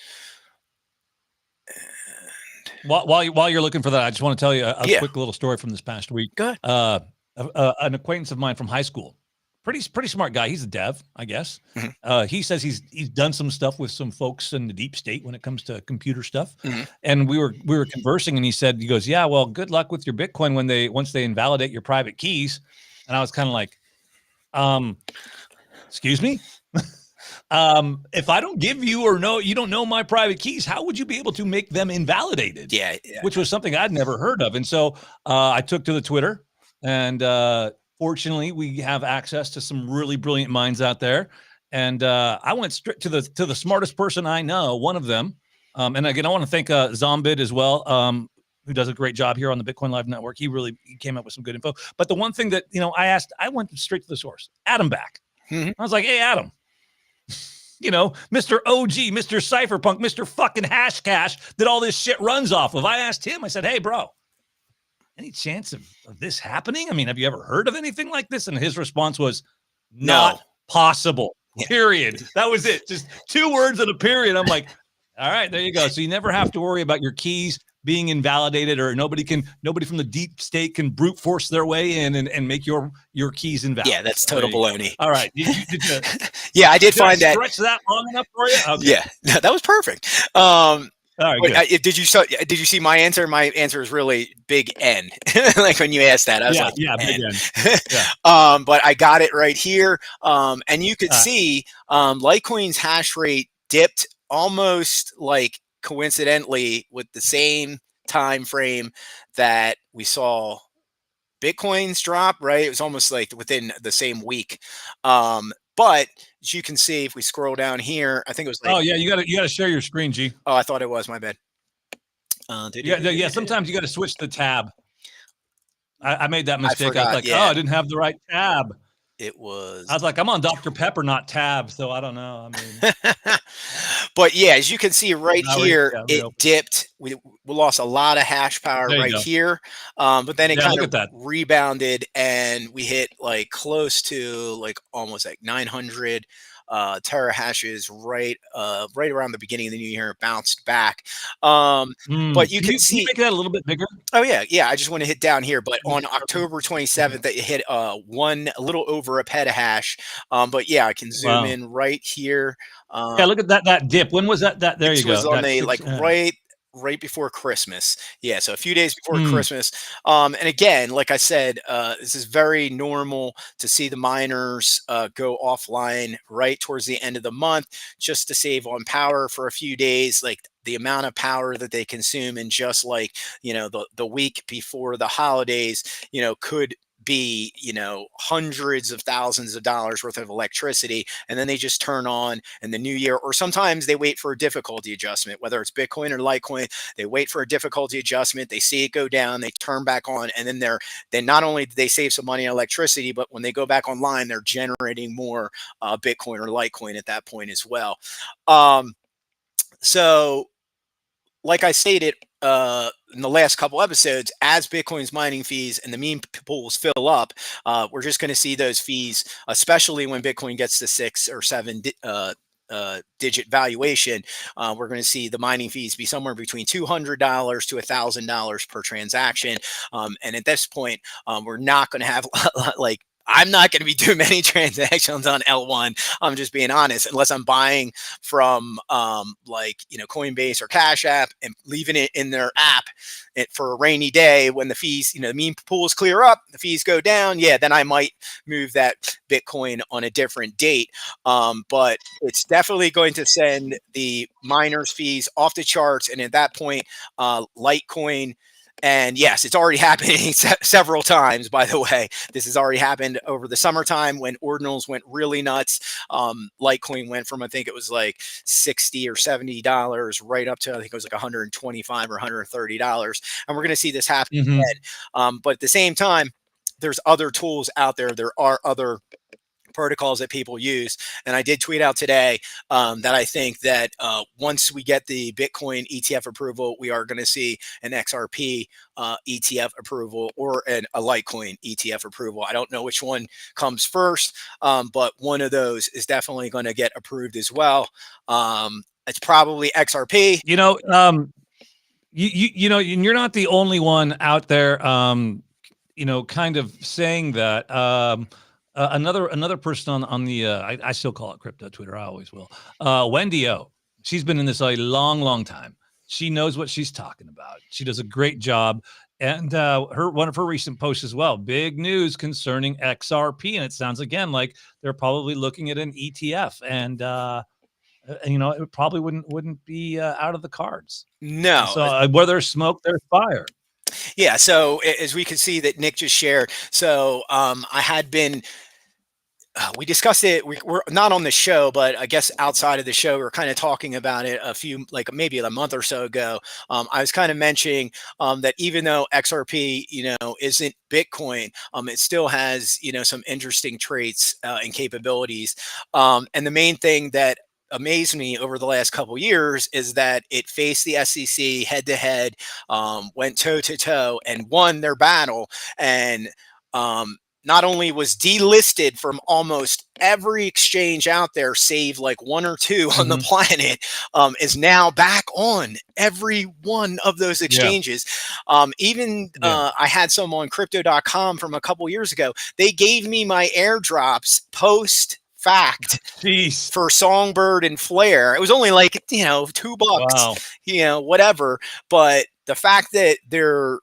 And
while you're looking for that, I just want to tell you a quick little story from this past week.
Go ahead.
An acquaintance of mine from high school pretty smart guy. He's a dev, I guess.
Mm-hmm.
He says he's done some stuff with some folks in the deep state when it comes to computer stuff.
Mm-hmm.
And we were conversing, and he goes, yeah, well, good luck with your Bitcoin once they invalidate your private keys. And I was kind of like, excuse me. If I don't give you you don't know my private keys, how would you be able to make them invalidated?
Yeah.
Which was something I'd never heard of. And so I took to the Twitter, and fortunately, we have access to some really brilliant minds out there. And I went straight to the smartest person I know, one of them. And again, I want to thank Zombid as well, who does a great job here on the Bitcoin Live Network. He came up with some good info. But the one thing that I went straight to the source, Adam back.
Mm-hmm.
I was like, hey, Adam. Mr. OG, Mr. Cypherpunk, Mr. fucking Hashcash that all this shit runs off of. I asked him, I said, hey, bro, any chance of this happening? I mean, have you ever heard of anything like this? And his response was, not possible, period. That was it. Just 2 words and a period. I'm like, all right, there you go. So you never have to worry about your keys being invalidated, or nobody from the deep state can brute force their way in and make your keys invalid.
Yeah, that's total baloney.
All right.
Yeah, I did find that.
Stretch that long enough for you? Okay.
Yeah, that was perfect. All right, did you see my answer? My answer is really big N. Like when you asked that, I was like,
big N.
Yeah. But I got it right here. And you could see Litecoin's hash rate dipped almost like coincidentally with the same time frame that we saw Bitcoin's drop, right? It was almost like within the same week. But as you can see, if we scroll down here, I think it was like,
oh yeah, you gotta share your screen, G.
Oh, I thought it was, my bad.
Yeah, sometimes you gotta switch the tab. I made that mistake. I was like, oh, I didn't have the right tab.
It was.
I was like, I'm on Dr. Pepper, not tab, so I don't know. I mean,
but yeah, as you can see right here, it dipped. We lost a lot of hash power right here, but then it kind of rebounded, and we hit like close to like almost like 900 terahashes right around the beginning of the new year. It bounced back, but you can see.
Can you make that a little bit bigger?
Oh yeah. I just want to hit down here, but on October 27th, it hit a little over a petahash. But yeah, I can zoom in right here.
Yeah, look at that dip. When was that? There you go.
Was on right before Christmas. Yeah, so a few days before Christmas. And again, like I said, this is very normal to see the miners go offline right towards the end of the month just to save on power for a few days. Like the amount of power that they consume in just like, the week before the holidays, could be hundreds of thousands of dollars worth of electricity, and then they just turn on in the new year. Or sometimes they wait for a difficulty adjustment, whether it's Bitcoin or Litecoin. They wait for a difficulty adjustment, they see it go down, they turn back on, and then not only do they save some money on electricity, but when they go back online, they're generating more Bitcoin or Litecoin at that point as well. So like I stated in the last couple episodes, as Bitcoin's mining fees and the meme pools fill up, we're just going to see those fees, especially when Bitcoin gets to 6 or 7 digit valuation. We're going to see the mining fees be somewhere between $200 to $1,000 per transaction. And at this point, we're not going to have I'm not going to be doing many transactions on L1. I'm just being honest, unless I'm buying from Coinbase or Cash App and leaving it in their app for a rainy day when the fees, the meme pools clear up, the fees go down. Yeah, then I might move that Bitcoin on a different date. But it's definitely going to send the miners' fees off the charts. And at that point, Litecoin. And yes, it's already happening several times, by the way. This has already happened over the summertime when ordinals went really nuts. Litecoin went from, I think it was like $60 or $70 right up to, I think it was like $125 or $130. And we're going to see this happen again. But at the same time, there's other tools out there. There are other protocols that people use. And I did tweet out today that I think that once we get the Bitcoin ETF approval, we are going to see an XRP ETF approval or a Litecoin ETF approval. I don't know which one comes first, but one of those is definitely going to get approved as well. It's probably XRP.
You're not the only one out there, kind of saying that. Another person on the I still call it crypto Twitter. I always will. Wendy O. She's been in this a long time. She knows what she's talking about. She does a great job. And one of her recent posts as well. Big news concerning XRP, and it sounds again like they're probably looking at an ETF, and it probably wouldn't be out of the cards.
No.
So where there's smoke, there's fire.
Yeah. So as we can see that Nick just shared, so I had been. We discussed it. We're not on the show, but I guess outside of the show, we're kind of talking about it maybe a month or so ago. I was kind of mentioning that even though XRP, isn't Bitcoin, it still has, some interesting traits and capabilities. And the main thing that amazed me over the last couple of years is that it faced the SEC head to head, went toe to toe, and won their battle. And not only was delisted from almost every exchange out there, save like one or two on the planet, is now back on every one of those exchanges. I had some on crypto.com from a couple years ago. They gave me my airdrops post fact for Songbird and Flare. It was only like, $2, wow. Whatever. But the fact that they're,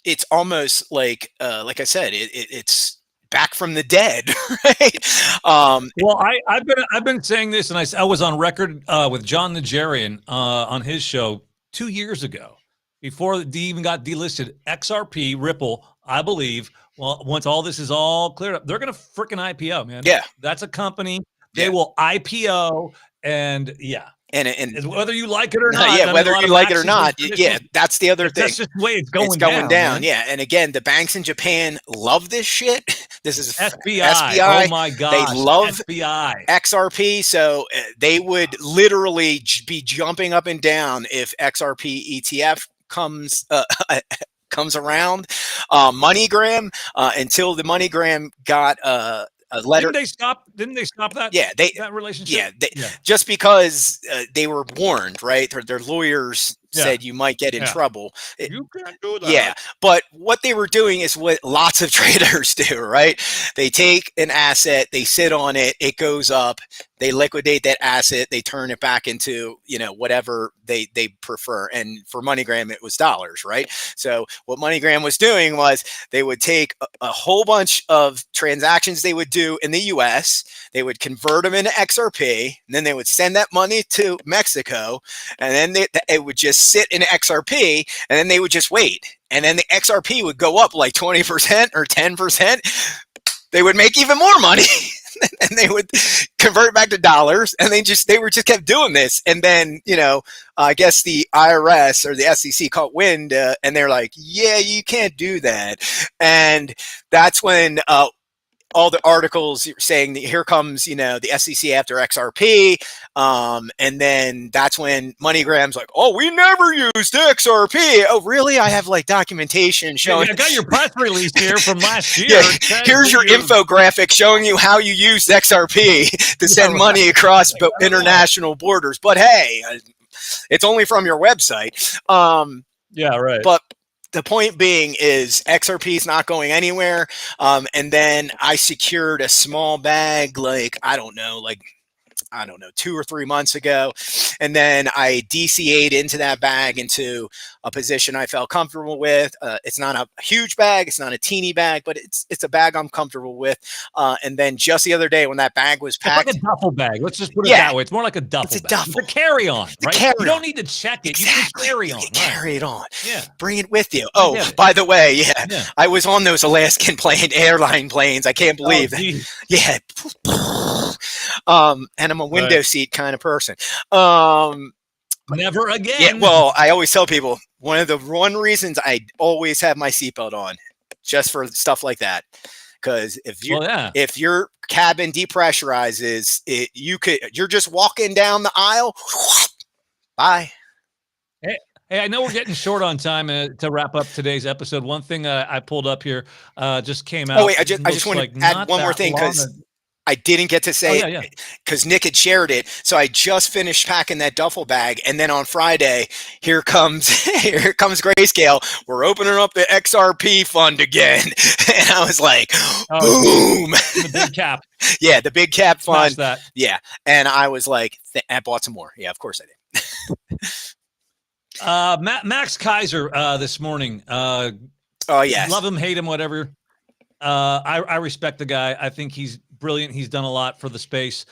it's almost like I said, it's back from the dead, right?
Well, I've been saying this, and I was on record with John Nigerian on his show 2 years ago, before they even got delisted. XRP, Ripple, I believe. Well, once all this is all cleared up, they're gonna freaking IPO, man.
Yeah,
that's a company. They will IPO, and and whether you like it or not,
whether you like it or not, that's the other thing.
That's just the way it's going.
It's going down. Yeah, and again, the banks in Japan love this shit. This is
FBI. Oh my god,
they love
FBI
XRP, so they would literally be jumping up and down if XRP ETF comes around. MoneyGram, until the MoneyGram got a letter.
Didn't they stop that?
Yeah,
that relationship.
Just because they were warned, right? Their lawyers said you might get in trouble.
You can't do that.
Yeah, but what they were doing is what lots of traders do, right? They take an asset, they sit on it, it goes up, they liquidate that asset, they turn it back into whatever they prefer. And for MoneyGram, it was dollars, right? So what MoneyGram was doing was they would take a whole bunch of transactions they would do in the U.S., they would convert them into XRP, and then they would send that money to Mexico, and then it would just sit in XRP, and then they would just wait. And then the XRP would go up like 20% or 10%. They would make even more money. And they would convert back to dollars, and they just kept doing this. And then, I guess the IRS or the SEC caught wind, and they're like, yeah, you can't do that. And that's when all the articles saying that here comes, the SEC after XRP. And then that's when MoneyGram's like, oh, we never used XRP. Oh, really? I have like documentation showing.
I got your press release here from last year.
Here's your infographic showing you how you used XRP to send money across international borders. But hey, it's only from your website.
Yeah, right.
But the point being is XRP is not going anywhere. And then I secured a small bag, I don't know, 2 or 3 months ago. And then I DCA'd into that bag into a position I felt comfortable with. It's not a huge bag. It's not a teeny bag, but it's a bag I'm comfortable with. And then just the other day when that bag was packed.
It's like a duffel bag. Let's just put it that way. It's more like a duffel bag. It's a carry-on, right? You don't need to check it.
Exactly.
You can carry on.
You can carry it on.
Yeah.
Bring it with you. Oh, by the way, I was on those Alaskan airline planes. I can't believe that. Yeah. And I'm a window seat kind of person.
Never again.
Yeah, well, I always tell people one reasons I always have my seatbelt on, just for stuff like that. Because if your cabin depressurizes, you're just walking down the aisle. Bye.
Hey, I know we're getting short on time to wrap up today's episode. One thing I pulled up here just came out.
Oh wait, I just want to add one more thing because I didn't get to say it because Nick had shared it. So I just finished packing that duffel bag. And then on Friday, here comes Grayscale. We're opening up the XRP fund again. And I was like, boom.
The big cap.
Yeah, the big cap fund.
That.
Yeah. And I was like, I bought some more. Yeah, of course I
did. Max Kaiser this morning.
Oh, yes.
Love him, hate him, whatever. I respect the guy. I think he's brilliant. He's done a lot for the space.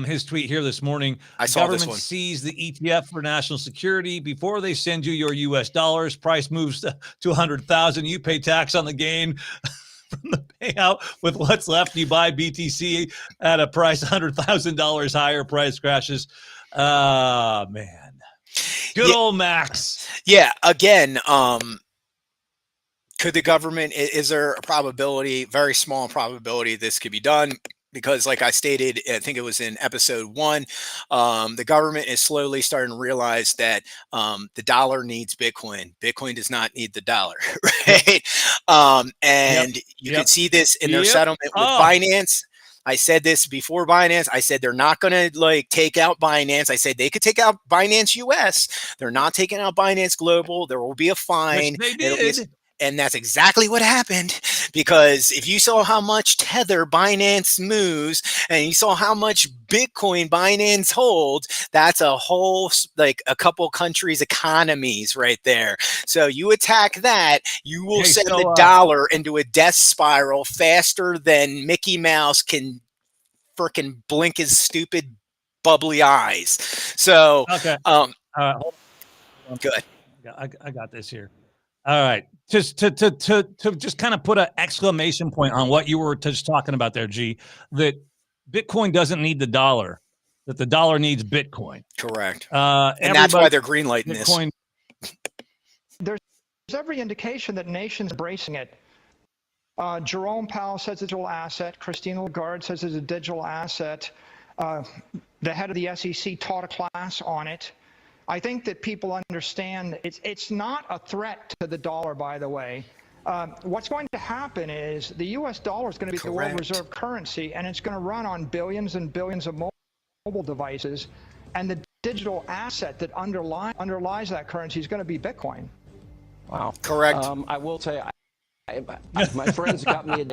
His tweet here this morning:
I saw
government
this one.
sees the ETF for national security before they send you your U.S. dollars. Price moves to 100,000. You pay tax on the gain from the payout. With what's left, you buy BTC at a price $100,000 higher. Price crashes. Man, good old Max.
Yeah. Again, could the government, is there a probability, very small probability this could be done? Because like I stated, I think it was in episode 1, the government is slowly starting to realize that the dollar needs Bitcoin. Bitcoin does not need the dollar, right? And you can see this in their settlement with Binance. I said this before Binance. I said they're not going to like take out Binance. I said they could take out Binance US. They're not taking out Binance Global. There will be a fine.
Which they did.
And that's exactly what happened, because if you saw how much Tether Binance moves and you saw how much Bitcoin Binance holds, that's a whole, like a couple countries' economies right there. So you attack that, you will send the dollar into a death spiral faster than Mickey Mouse can freaking blink his stupid bubbly eyes. So, good.
I got this here. All right. Just to just kind of put an exclamation point on what you were just talking about there, G, that Bitcoin doesn't need the dollar, that the dollar needs Bitcoin.
Correct. And that's why they're greenlighting
Bitcoin. There's every indication that nations are embracing it. Jerome Powell says it's a digital asset. Christina Lagarde says it's a digital asset. The head of the SEC taught a class on it. I think that people understand it's not a threat to the dollar, by the way. What's going to happen is the U.S. dollar is going to be the world reserve currency, and it's going to run on billions and billions of mobile devices. And the digital asset that underlies that currency is going to be Bitcoin.
Wow.
Correct.
I will say, my friends got me.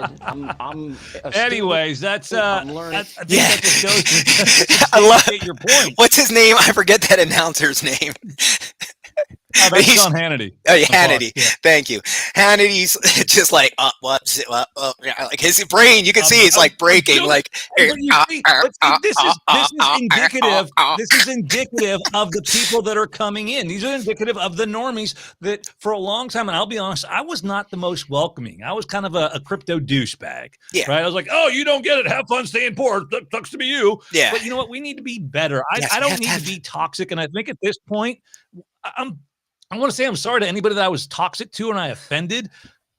Anyways, that's
I'm learning.
That just shows
I love
your point.
What's his name? I forget that announcer's name.
That's Sean Hannity.
Oh, yeah, Hannity. Yeah. Thank you. Hannity's just like, like his brain, you can see it's like breaking. Like,
this is indicative. This is indicative of the people that are coming in. These are indicative of the normies that, for a long time, and I'll be honest, I was not the most welcoming. I was kind of a crypto douchebag. Yeah. Right. I was like, oh, you don't get it. Have fun staying poor. That sucks to be you.
Yeah.
But you know what? We need to be better. I don't need to be toxic. And I think at this point, I want to say I'm sorry to anybody that I was toxic to and I offended.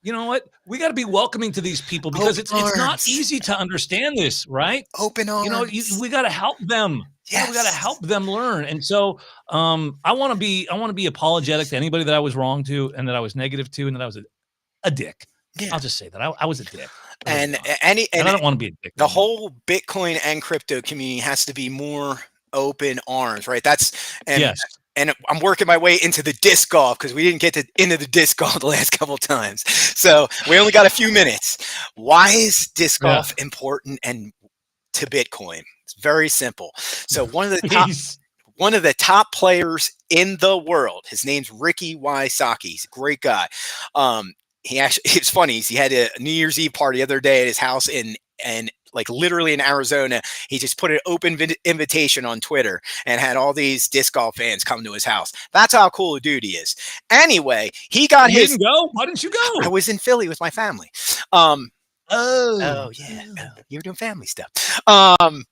You know what? We got to be welcoming to these people because it's not easy to understand this, right?
Open arms.
You know, we got to help them. Yes. We got to help them learn. And so I want to be apologetic to anybody that I was wrong to and that I was negative to and that I was a dick. Yeah. I'll just say that I was a dick.
And
I don't want to be a dick.
The whole Bitcoin and crypto community has to be more open arms, right? And I'm working my way into the disc golf because we didn't get into the disc golf the last couple of times. So we only got a few minutes. Why is disc golf important and to Bitcoin? It's very simple. So one of the top players in the world, his name's Ricky Wysocki. He's a great guy. It's funny. He had a New Year's Eve party the other day at his house and like literally in Arizona. He just put an open invitation on Twitter and had all these disc golf fans come to his house. That's how cool a dude he is. Anyway, he got
his. You didn't go? Why didn't you go?
I was in Philly with my family. Oh yeah, you were doing family stuff. I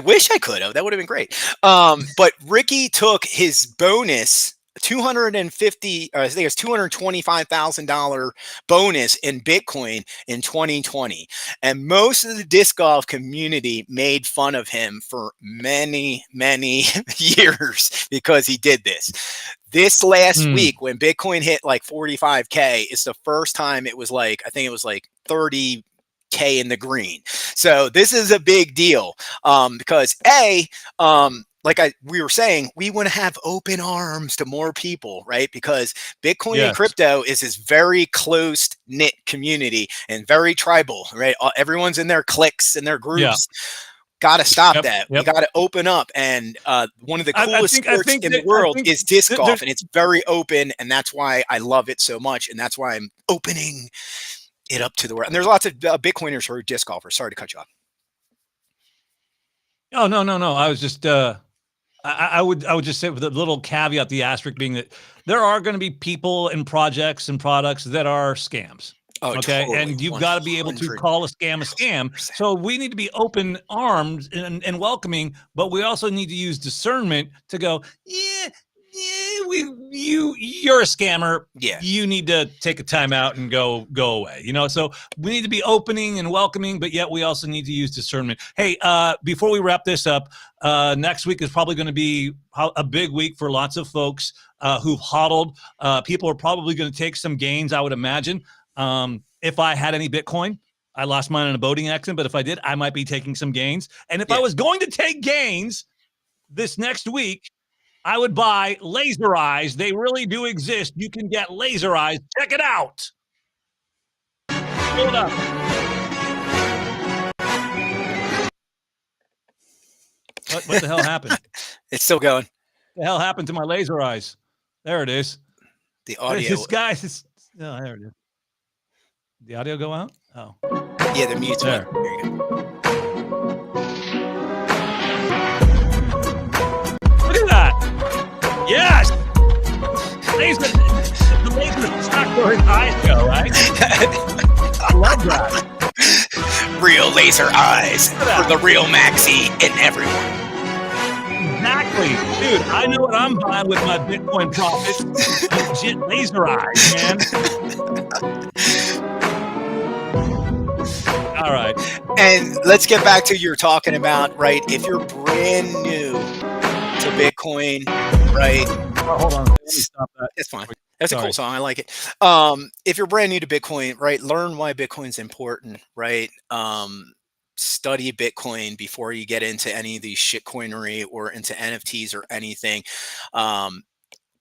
wish I could have. That would have been great. But Ricky took his bonus. $225,000 bonus in Bitcoin in 2020. And most of the disc golf community made fun of him for many, many years because he did this. This last week when Bitcoin hit like 45K, it's the first time it was like, I think it was like 30 K in the green. So this is a big deal because we were saying, we want to have open arms to more people, right? Because Bitcoin and crypto is this very close knit community and very tribal, right? Everyone's in their cliques and their groups. Got to stop that. We got to open up. And one of the coolest sports in the world is disc golf, and it's very open. And that's why I love it so much. And that's why I'm opening it up to the world. And there's lots of Bitcoiners who are disc golfers. Sorry to cut you off.
Oh, no. I was just, I would just say with a little caveat, the asterisk being that there are going to be people and projects and products that are scams.
Oh,
okay.
Totally.
And you've got to be able to call a scam a scam. So we need to be open armed and welcoming, but we also need to use discernment to go, you're a scammer.
Yeah.
You need to take a time out and go away. So we need to be opening and welcoming, but yet we also need to use discernment. Hey, before we wrap this up, next week is probably going to be a big week for lots of folks who've hodled. People are probably going to take some gains, I would imagine. If I had any Bitcoin, I lost mine in a boating accident, but if I did, I might be taking some gains. And if I was going to take gains this next week, I would buy laser eyes. They really do exist. You can get laser eyes. Check it out. Hold up. What the hell happened?
It's still going.
What the hell happened to my laser eyes? There it is.
The audio.
This guy is. Oh, there it is. The audio go out? Oh.
Yeah, the mute's there. There you go.
Look at that. Yes. The laser stuck where his eyes go, right? I love that.
Real laser eyes for the real Maxi and everyone.
Exactly. Dude, I know what I'm buying with my Bitcoin profits. Legit laser eyes, man. All right.
And let's get back to you're talking about, right? If you're brand new to Bitcoin, right?
Oh, hold on. Let me stop that.
It's fine. That's a cool song. I like it. If you're brand new to Bitcoin, right? Learn why Bitcoin's important, right? Study Bitcoin before you get into any of these shitcoinery or into NFTs or anything.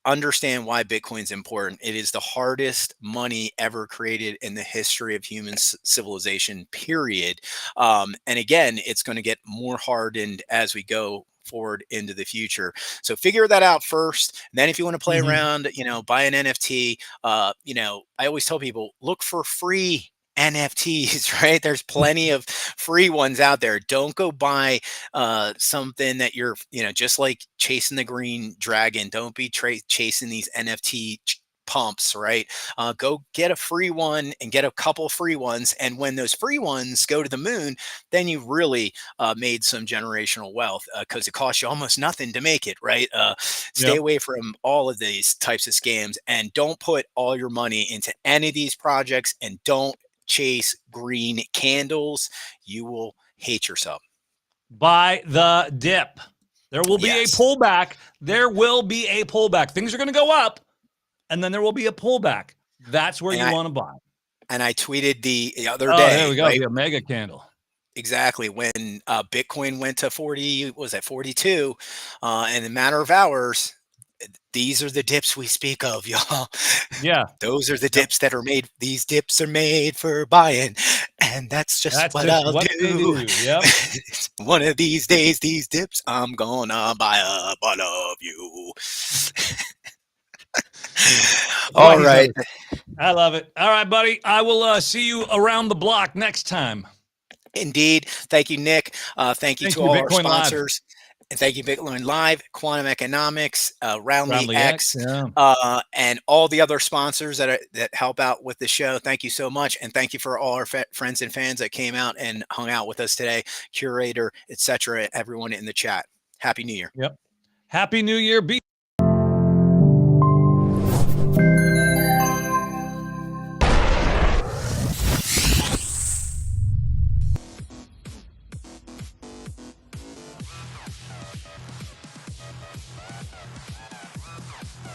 Understand why Bitcoin's important. It is the hardest money ever created in the history of human civilization, period. And again, it's going to get more hardened as we go forward into the future. So figure that out first. And then if you want to play around, buy an NFT, I always tell people, look for free NFTs, right? There's plenty of free ones out there. Don't go buy something that you're, just like chasing the green dragon. Don't be chasing these NFT pumps, right? Go get a free one and get a couple free ones. And when those free ones go to the moon, then you really made some generational wealth because it costs you almost nothing to make it, right? Stay away from all of these types of scams and don't put all your money into any of these projects and don't chase green candles. You will hate yourself.
Buy the dip. There will be a pullback. There will be a pullback. Things are going to go up and then there will be a pullback. That's where you want to buy.
And I tweeted the other day.
There we go. Right? The Omega candle.
Exactly. When Bitcoin went to 42 in a matter of hours, these are the dips we speak of, y'all.
Yeah.
Those are the dips that are made. These dips are made for buying. And that's what I'll do.
Yep.
One of these days, these dips, I'm gonna buy a bunch of you. All right.
I love it. All right, buddy. I will see you around the block next time.
Indeed. Thank you, Nick. Thank you to all our sponsors. And thank you, Bitcoin Live, Quantum Economics, Roundly X, and all the other sponsors that help out with the show. Thank you so much. And thank you for all our friends and fans that came out and hung out with us today, Curator, etc., everyone in the chat. Happy New Year.
Yep. Happy New Year.